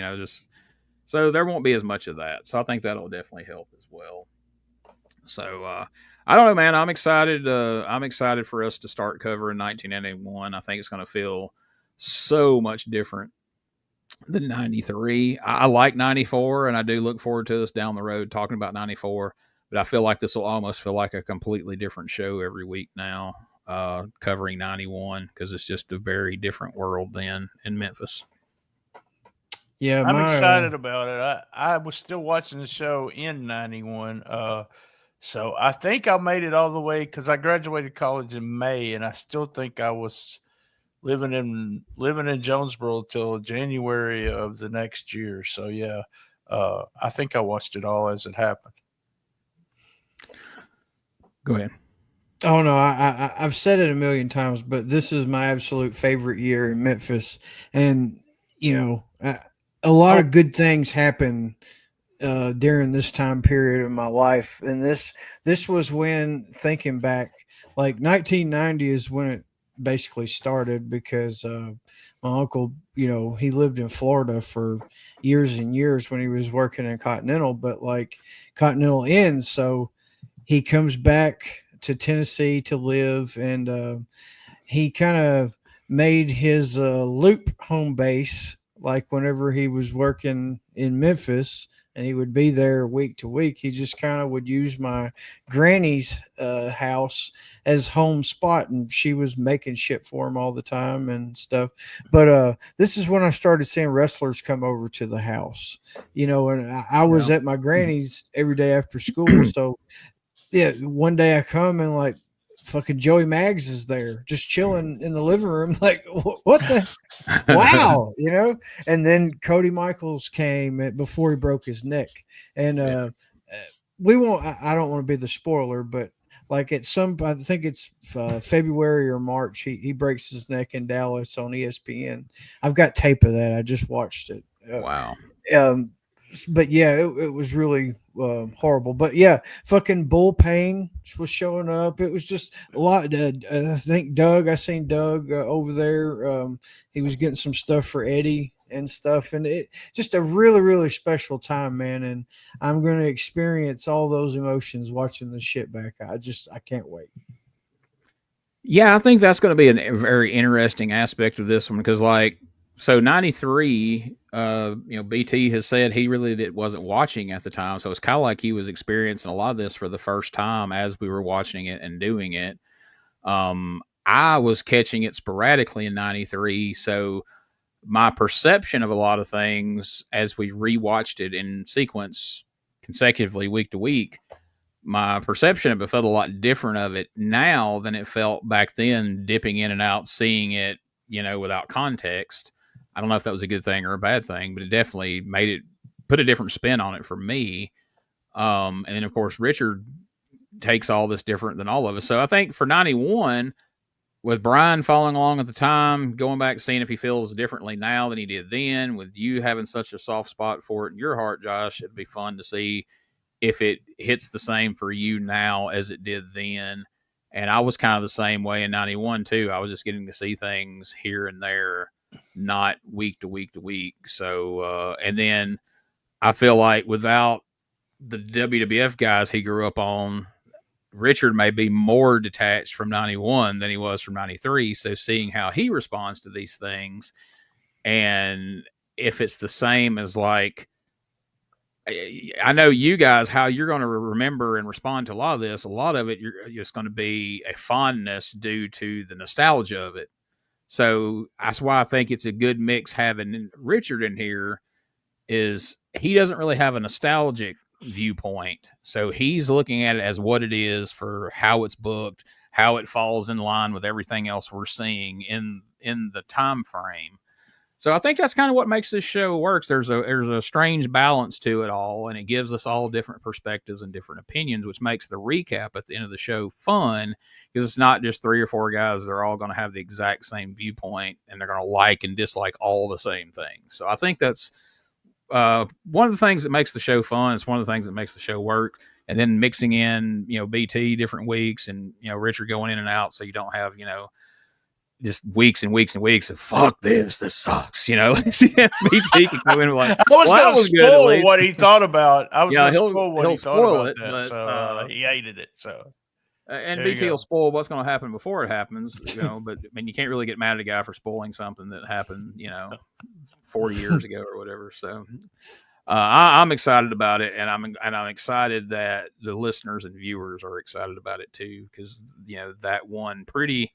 so there won't be as much of that. So I think that'll definitely help as well. So I don't know, man. I'm excited. I'm excited for us to start covering 1991. I think it's going to feel so much different than 93. I like 94, and I do look forward to us down the road talking about 94. But I feel like this will almost feel like a completely different show every week now, covering 91, because it's just a very different world then in Memphis. Yeah, I'm excited about it. I was still watching the show in 91. So I think I made it all the way because I graduated college in May, and I still think I was living in Jonesboro till January of the next year. So yeah, I think I watched it all as it happened. Go ahead. Oh no, I've said it a million times, but this is my absolute favorite year in Memphis, and a lot of good things happen during this time period of my life, and this was when, thinking back, like 1990 is when it basically started, because my uncle, he lived in Florida for years and years when he was working in Continental, but like Continental ends, so he comes back to Tennessee to live, and he kind of made his loop home base, like whenever he was working in Memphis and he would be there week to week, he just kind of would use my granny's house as home spot, and she was making shit for him all the time and stuff. But this is when I started seeing wrestlers come over to the house, and I was at my granny's every day after school. So yeah, one day I come and like fucking Joey Maggs is there just chilling in the living room. Like, what the wow, and then Cody Michaels came before he broke his neck. And I don't want to be the spoiler, but like I think it's February or March, he breaks his neck in Dallas on ESPN. I've got tape of that. I just watched it. Wow. But yeah, it was really horrible. But yeah, fucking Bull Payne was showing up. It was just a lot. I think I seen Doug over there. He was getting some stuff for Eddie and stuff, and it just a really, really special time, man. And I'm going to experience all those emotions watching this shit back. I can't wait. Yeah, I think that's going to be a very interesting aspect of this one, because so 93, BT has said he really wasn't watching at the time. So it's kind of like he was experiencing a lot of this for the first time as we were watching it and doing it. I was catching it sporadically in 93. So my perception of a lot of things as we rewatched it in sequence consecutively week to week my perception of it felt a lot different of it now than it felt back then, dipping in and out, seeing it, without context. I don't know if that was a good thing or a bad thing, but it definitely put a different spin on it for me. And then, of course, Richard takes all this different than all of us. So I think for 91, with Brian following along at the time, going back, seeing if he feels differently now than he did then, with you having such a soft spot for it in your heart, Josh, it'd be fun to see if it hits the same for you now as it did then. And I was kind of the same way in 91 too. I was just getting to see things here and there, not week to week to week. So, and then I feel like without the WWF guys he grew up on, Richard may be more detached from 91 than he was from 93. So seeing how he responds to these things, and if it's the same as like, I know you guys, how you're going to remember and respond to a lot of it, you're just going to be a fondness due to the nostalgia of it. So that's why I think it's a good mix having Richard in here. Is he doesn't really have a nostalgic viewpoint. So he's looking at it as what it is for how it's booked, how it falls in line with everything else we're seeing in the time frame. So I think that's kind of what makes this show works. There's a strange balance to it all, and it gives us all different perspectives and different opinions, which makes the recap at the end of the show fun, because it's not just 3 or 4 guys. They're all going to have the exact same viewpoint, and they're going to like and dislike all the same things. So I think that's one of the things that makes the show fun. It's one of the things that makes the show work. And then mixing in, BT different weeks, and, Richard going in and out, so you don't have, just weeks and weeks and weeks of fuck this sucks, BT can come in and like, I was going to spoil what he thought about. I was going to spoil what he thought about that. So he hated it. So. And BT will spoil what's going to happen before it happens, but I mean, you can't really get mad at a guy for spoiling something that happened, 40 years ago or whatever. So I'm excited about it, and I'm excited that the listeners and viewers are excited about it too, because that won pretty.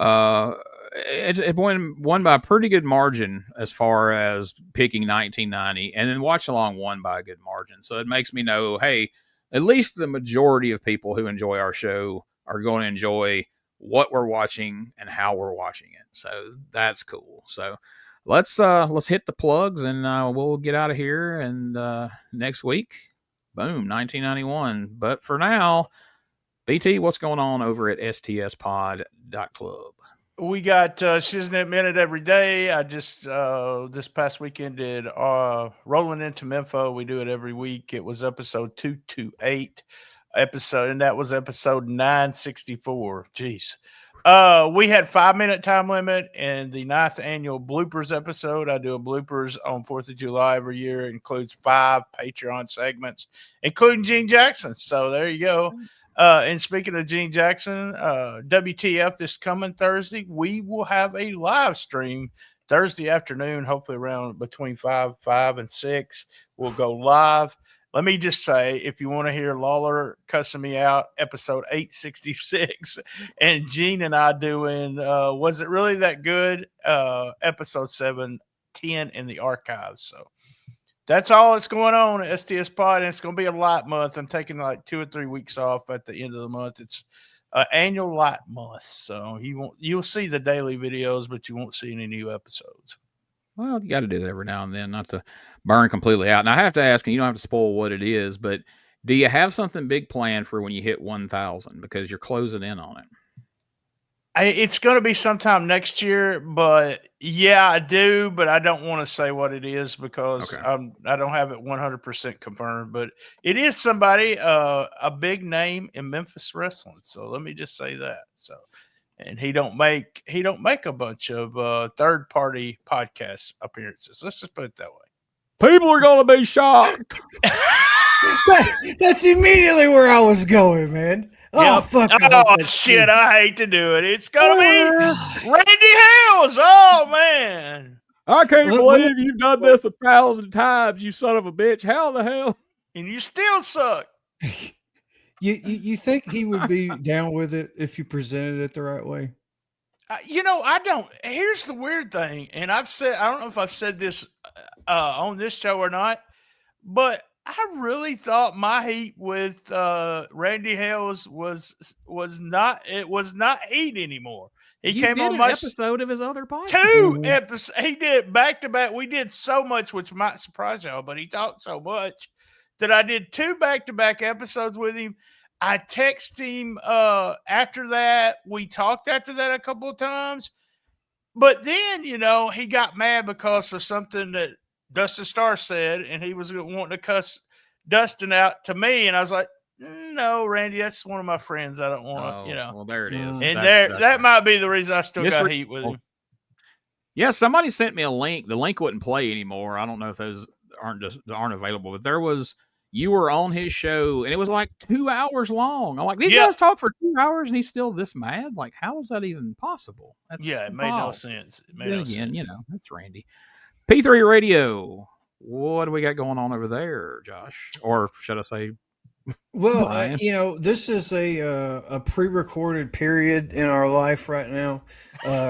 It won by a pretty good margin as far as picking 1990, and then Watch Along won by a good margin. So it makes me know, hey, at least the majority of people who enjoy our show are going to enjoy what we're watching and how we're watching it. So that's cool. So let's hit the plugs, and we'll get out of here. And next week, boom, 1991. But for now, BT, what's going on over at STSPod.club? We got Shiznit Minute every day. I just this past weekend did Rolling into Memphis. We do it every week. It was episode 228 and that was episode 964. Jeez. We had 5-minute time limit in the 9th annual bloopers episode. I do a bloopers on 4th of July every year. It includes 5 Patreon segments, including Gene Jackson. So there you go. And speaking of Gene Jackson, WTF this coming Thursday, we will have a live stream Thursday afternoon, hopefully around between 5 and 6. We'll go live. Let me just say, if you want to hear Lawler cussing me out, episode 866, and Gene and I doing Was It Really That Good? Episode 710 in the archives. So that's all that's going on at STS Pod, and it's going to be a light month. I'm taking like 2 or 3 weeks off at the end of the month. It's an annual light month, so you'll see the daily videos, but you won't see any new episodes. Well, you got to do that every now and then, not to burn completely out. And I have to ask, and you don't have to spoil what it is, but do you have something big planned for when you hit 1,000? Because you're closing in on it. It's going to be sometime next year, but yeah, I do, but I don't want to say what it is because I don't have it 100% confirmed, but it is somebody, a big name in Memphis wrestling. So let me just say that. So, and he don't make a bunch of third party podcast appearances. Let's just put it that way. People are going to be shocked. That's immediately where I was going, man. Oh, fuck. Oh, shit. I hate to do it. It's going to be Randy Hales. Oh, man. I can't believe you've done this 1,000 times, you son of a bitch. How the hell? And you still suck. You think he would be down with it if you presented it the right way? I don't. Here's the weird thing. And I don't know if I've said this on this show or not, but I really thought my heat with Randy Hales was not heat anymore. He You came did on an my episode of his other podcast. 2 episodes. He did back to back. We did so much, which might surprise y'all, but he talked so much that I did 2 back to back episodes with him. I texted him after that. We talked after that a couple of times. But then, he got mad because of something that Dustin Starr said, and he was wanting to cuss Dustin out to me. And I was like, no, Randy, that's one of my friends. I don't want to, Well, there it is. And that might be the reason I still got heat with him. Yeah, somebody sent me a link. The link wouldn't play anymore. I don't know if those aren't available, but you were on his show, and it was like 2 hours long. I'm like, these guys talk for 2 hours, and he's still this mad? Like, how is that even possible? It made no sense. That's Randy. P3 Radio. What do we got going on over there, Josh? Or should I say, well, this is a pre-recorded period in our life right now.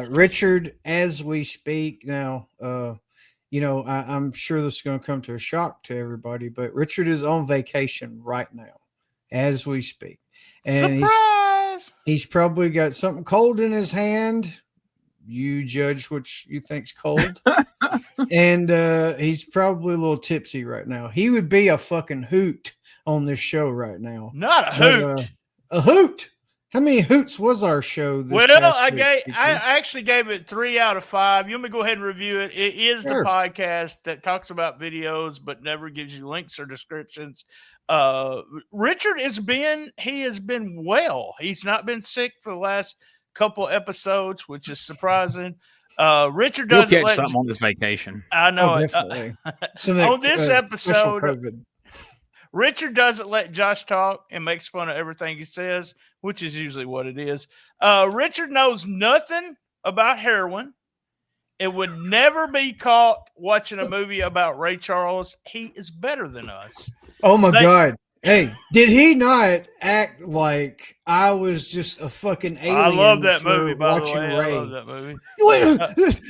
Richard, as we speak now, I'm sure this is going to come to a shock to everybody, but Richard is on vacation right now as we speak. And surprise! He's probably got something cold in his hand. You judge which you think's cold. And he's probably a little tipsy right now. He would be a fucking hoot on this show right now. Not a hoot. A hoot. How many hoots was our show this past week? I actually gave it 3 out of 5. You want me to go ahead and review it? It is the podcast that talks about videos but never gives you links or descriptions. Richard has been well. He's not been sick for the last couple episodes, which is surprising. Richard doesn't He'll catch something on this vacation. I know it. Definitely. On this episode, Richard doesn't let Josh talk and makes fun of everything he says, which is usually what it is. Richard knows nothing about heroin. It would never be caught watching a movie about Ray Charles. He is better than us. Oh, my God. Hey, did he not act like I was just a fucking alien? I love that movie, by the way. Ray? I love that movie.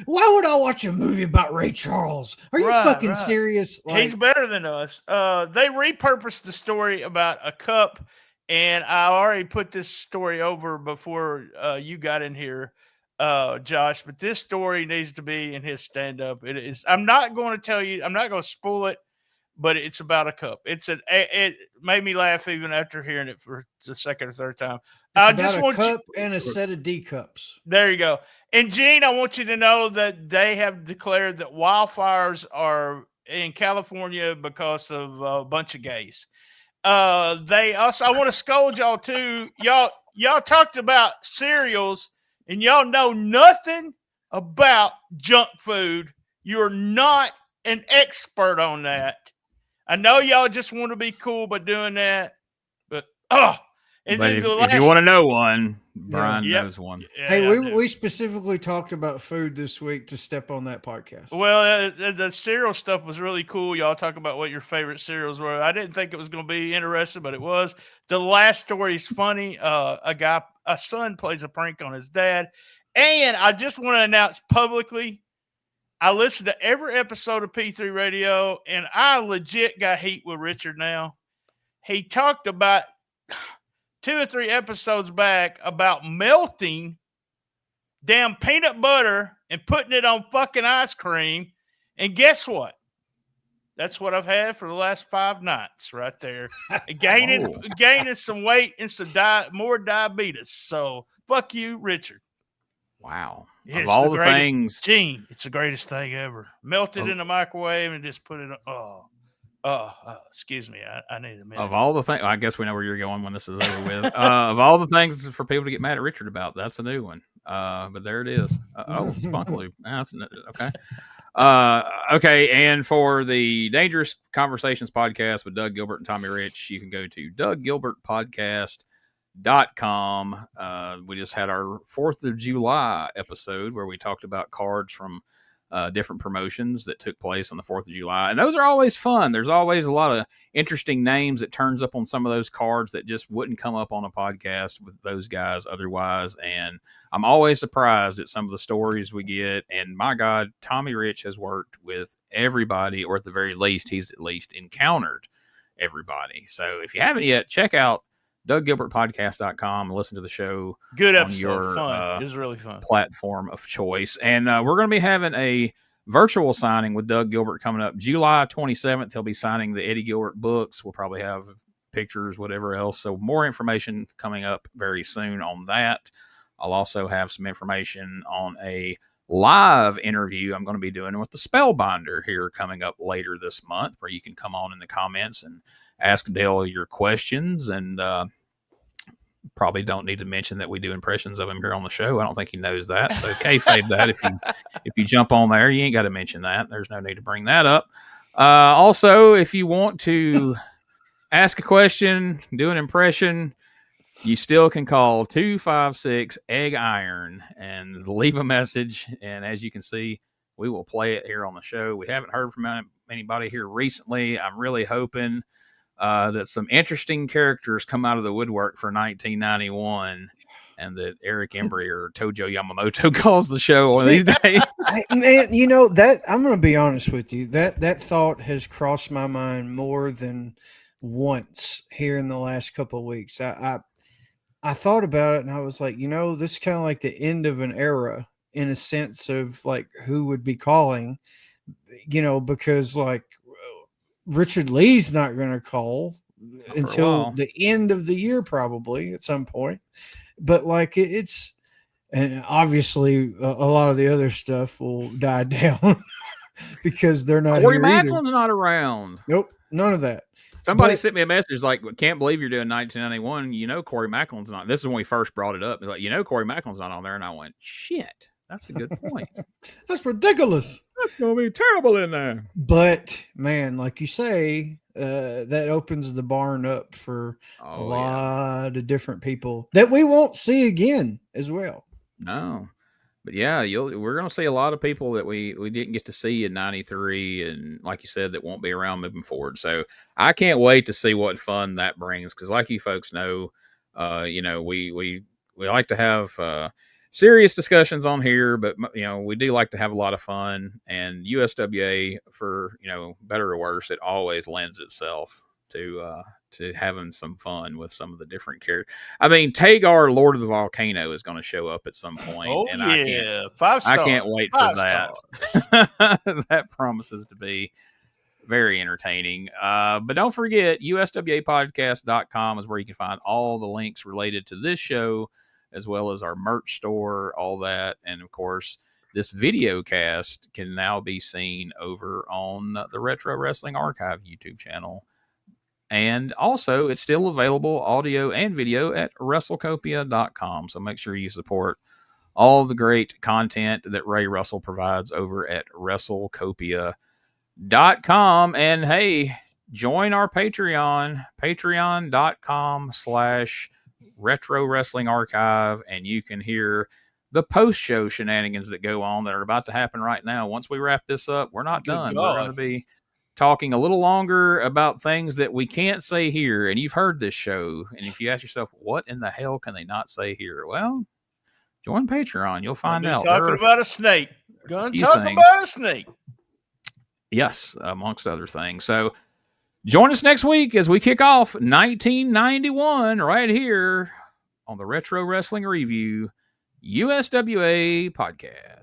Why would I watch a movie about Ray Charles? Are you fucking serious? He's better than us. They repurposed the story about a cup, and I already put this story over before you got in here, Josh, but this story needs to be in his stand-up. It is. I'm not going to tell you. I'm not going to spoil it. But it's about a cup. It made me laugh even after hearing it for the second or third time. It's about a cup and a set of D cups. There you go. And Gene, I want you to know that they have declared that wildfires are in California because of a bunch of gays. They also, I want to scold y'all too. Y'all talked about cereals, and y'all know nothing about junk food. You're not an expert on that. I know y'all just want to be cool by doing that, but if you want to know one, Brian knows one. Hey, we specifically talked about food this week to step on that podcast. Well, the cereal stuff was really cool. Y'all talk about what your favorite cereals were. I didn't think it was going to be interesting, but it was. The last story is funny. A son plays a prank on his dad, and I just want to announce publicly, I listened to every episode of P3 Radio, and I legit got heat with Richard now. He talked about 2 or 3 episodes back about melting damn peanut butter and putting it on fucking ice cream. And guess what? That's what I've had for the last 5 nights right there. Gaining some weight and some more diabetes. So fuck you, Richard. Wow. Yeah, of all the things, Gene, it's the greatest thing ever. Melt it in the microwave and just put it on. Excuse me. I need a minute. Of all the things, I guess we know where you're going when this is over with. Of all the things for people to get mad at Richard about, that's a new one. But there it is. Spunk Loop. Okay. Okay. And for the Dangerous Conversations podcast with Doug Gilbert and Tommy Rich, you can go to DougGilbertPodcast.com. We just had our 4th of July episode where we talked about cards from different promotions that took place on the 4th of July. And those are always fun. There's always a lot of interesting names that turns up on some of those cards that just wouldn't come up on a podcast with those guys otherwise. And I'm always surprised at some of the stories we get. And my God, Tommy Rich has worked with everybody, or at the very least, he's at least encountered everybody. So if you haven't yet, check out DougGilbertPodcast.com and listen to the show. Good on episode. your Fun. It was really fun. platform of choice. And we're going to be having a virtual signing with Doug Gilbert coming up July 27th. He'll be signing the Eddie Gilbert books. We'll probably have pictures, whatever else. So more information coming up very soon on that. I'll also have some information on a live interview I'm going to be doing with the Spellbinder here coming up later this month, where you can come on in the comments and ask Dale your questions. And probably don't need to mention that we do impressions of him here on the show. I don't think he knows that. So kayfabe that if you jump on there, you ain't got to mention that. There's no need to bring that up. Also, if you want to ask a question, do an impression, you still can call 256-EGG-IRON and leave a message. And as you can see, we will play it here on the show. We haven't heard from anybody here recently. I'm really hoping that some interesting characters come out of the woodwork for 1991, and that Eric Embry or Tojo Yamamoto calls the show one of these days. Man, you know, that I'm going to be honest with you. That thought has crossed my mind more than once here in the last couple of weeks. I thought about it and I was like, you know, this is kind of like the end of an era in a sense of like who would be calling, you know, because like Richard Lee's not going to call until the end of the year, probably at some point. But like it's, and obviously a lot of the other stuff will die down because they're not Corey here Macklin's either. not around. Nope, none of that. Somebody sent me a message like, can't believe you're doing 1991. You know, Corey Macklin's not. This is when we first brought it up. It's like, you know, Corey Macklin's not on there. And I went, shit, that's a good point. That's ridiculous. That's going to be terrible in there. But man, like you say, that opens the barn up for a lot of different people that we won't see again as well. No. But yeah, we're going to see a lot of people that we didn't get to see in 93, and like you said, that won't be around moving forward. So I can't wait to see what fun that brings, because like you folks know, you know, we like to have serious discussions on here, but you know, we do like to have a lot of fun. And USWA, for you know, better or worse, it always lends itself to having some fun with some of the different characters. I mean, Tagar, Lord of the Volcano, is going to show up at some point. Oh, and yeah. I can't wait for that. That promises to be very entertaining. But don't forget, USWAPodcast.com is where you can find all the links related to this show, as well as our merch store, all that. And of course, this video cast can now be seen over on the Retro Wrestling Archive YouTube channel. And also, it's still available audio and video at WrestleCopia.com. So make sure you support all the great content that Ray Russell provides over at WrestleCopia.com. And hey, join our Patreon, patreon.com/Retro Wrestling Archive, and you can hear the post-show shenanigans that go on that are about to happen right now. Once we wrap this up, we're not done. We're going to be talking a little longer about things that we can't say here. And you've heard this show. And if you ask yourself, what in the hell can they not say here? Well, join Patreon. You'll find out. Talking about a snake. Gonna talk about a snake. Yes, amongst other things. So join us next week as we kick off 1991 right here on the Retro Wrestling Review USWA Podcast.